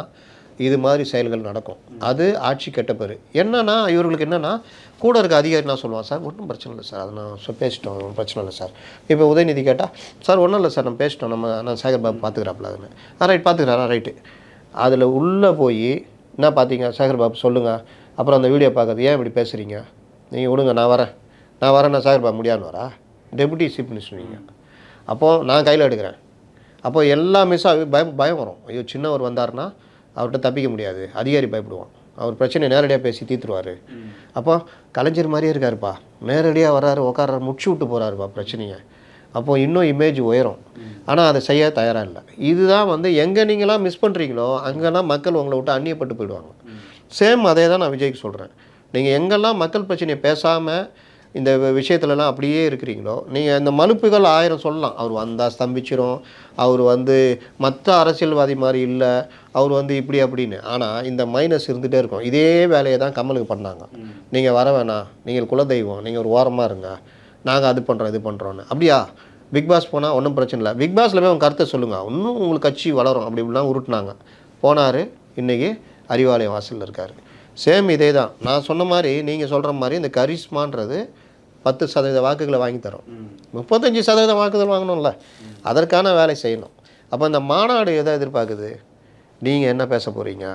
இது மாதிரி செயல்கள் நடக்கும். அது ஆட்சி கெட்ட பேர். என்னென்னா இவர்களுக்கு என்னென்னா கூட இருக்க அதிகாரி நான் சொல்லுவான், சார் ஒன்றும் பிரச்சனை இல்லை சார், அதை நான் பேசிட்டோம், ஒன்றும் பிரச்சனை இல்லை சார். இப்போ உதயநிதி கேட்டால் சார் ஒன்றும் இல்லை சார், நம்ம பேசிட்டோம், நான் சேகர் பாபு பார்த்துக்கிறாப்புல அதுன்னு. ரைட் பார்த்துக்கிறாரா, ரைட்டு. அதில் உள்ளே போய் என்ன பார்த்தீங்க சேகர் பாபு சொல்லுங்கள், அப்புறம் அந்த வீடியோ பார்க்குறது ஏன் இப்படி பேசுகிறீங்க, நீங்கள் விடுங்க நான் வரேன் நான் சேகர் பாபு முடியாதுன்னு வரா டெபுட்டி சீஃப் மினிஸ்டர் நீங்கள். அப்போது நான் கையில் எடுக்கிறேன். அப்போது எல்லா மிஸ்ஸாக பயம் வரும். ஐயோ சின்னவர் வந்தார்னா அவர்கிட்ட தப்பிக்க முடியாது, அதிகாரி பயப்படுவான், அவர் பிரச்சனை நேரடியாக பேசி தீர்த்துருவார். அப்போ கலைஞர் மாதிரியே இருக்காருப்பா, நேரடியாக வர்றாரு, உட்காராரு, முடிச்சு விட்டு போகிறாருப்பா பிரச்சனையை. அப்போது இன்னும் இமேஜ் உயரும். ஆனால் அதை செய்ய தயாராக இல்லை. இதுதான் வந்து எங்கே நீங்களாம் மிஸ் பண்ணுறீங்களோ அங்கெல்லாம் மக்கள் உங்களை விட்டு அந்நியப்பட்டு போயிடுவாங்க. சேம் அதே தான் நான் விஜய்க்கு சொல்கிறேன். நீங்கள் எங்கெல்லாம் மக்கள் பிரச்சனையை பேசாமல் இந்த விஷயத்துலலாம் அப்படியே இருக்கிறீங்களோ, நீங்கள் இந்த மலுப்புகள் 1000 சொல்லலாம், அவர் வந்தால் ஸ்தம்பிச்சிரும், அவர் வந்து மற்ற அரசியல்வாதி மாதிரி இல்லை, அவர் வந்து இப்படி அப்படின்னு. ஆனால் இந்த மைனஸ் இருந்துகிட்டே இருக்கும். இதே வேலையை தான் கமலுக்கு பண்ணாங்க. நீங்கள் வர வேணாம், நீங்கள் குலதெய்வம், நீங்கள் ஒரு ஓரமாக இருங்க, நாங்கள் அது பண்ணுறோம் இது பண்ணுறோன்னு. அப்படியா பிக் பாஸ் போனால் ஒன்றும் பிரச்சனை இல்லை, பிக் பாஸில் போய் உங்கள் கருத்தை சொல்லுங்கள், இன்னும் உங்களுக்கு கட்சி வளரும், அப்படி இப்படிலாம் உருட்டினாங்க. போனார், இன்றைக்கி அறிவாலயம் வாசலில் இருக்கார். சேம் இதே தான் நான் சொன்ன மாதிரி. நீங்கள் சொல்கிற மாதிரி இந்த கரிஸ்மான்றது 10% வாக்குகளை வாங்கி தரோம், 35% வாக்குகள் வாங்கணும்ல, அதற்கான வேலை செய்யணும். அப்போ இந்த மாநாடு எதை எதிர்பார்க்குது, நீங்கள் என்ன பேச போகிறீங்க,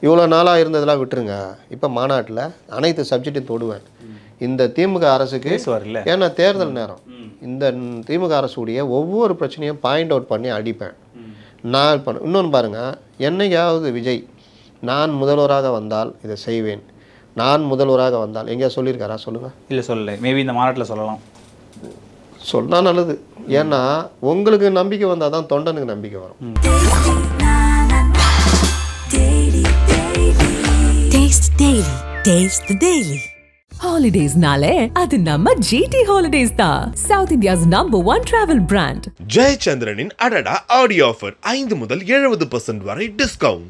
இவ்வளோ நாளாக இருந்ததெல்லாம் விட்டுருங்க, இப்போ மாநாட்டில் அனைத்து சப்ஜெக்டையும் தொடுவேன். இந்த திமுக அரசுக்கு ஏன்னா தேர்தல் நேரம், இந்த திமுக அரசுடைய ஒவ்வொரு பிரச்சனையும் பாயிண்ட் அவுட் பண்ணி அடிப்பேன். நான் இன்னொன்று பாருங்கள், என்னைக்காவது விஜய் நான் முதல்வராக வந்தால் இதை செய்வேன், நான் முதல்வராக வந்தால் எங்கேயா சொல்லியிருக்காரா சொல்லுங்கள்? இல்லை சொல்லலை. மேபி இந்த மாநாட்டில் சொல்லலாம், சொன்னால் நல்லது. ஏன்னா உங்களுக்கு நம்பிக்கை வந்தால் தான் தொண்டனுக்கு நம்பிக்கை வரும். Holidays-nale அது நம்ம GT Holidays தான், South India's #1 travel brand. ஜெயச்சந்திரனின் அடடா ஆடியோ ஆஃபர் 5 முதல் 70% வரை டிஸ்கவுண்ட்.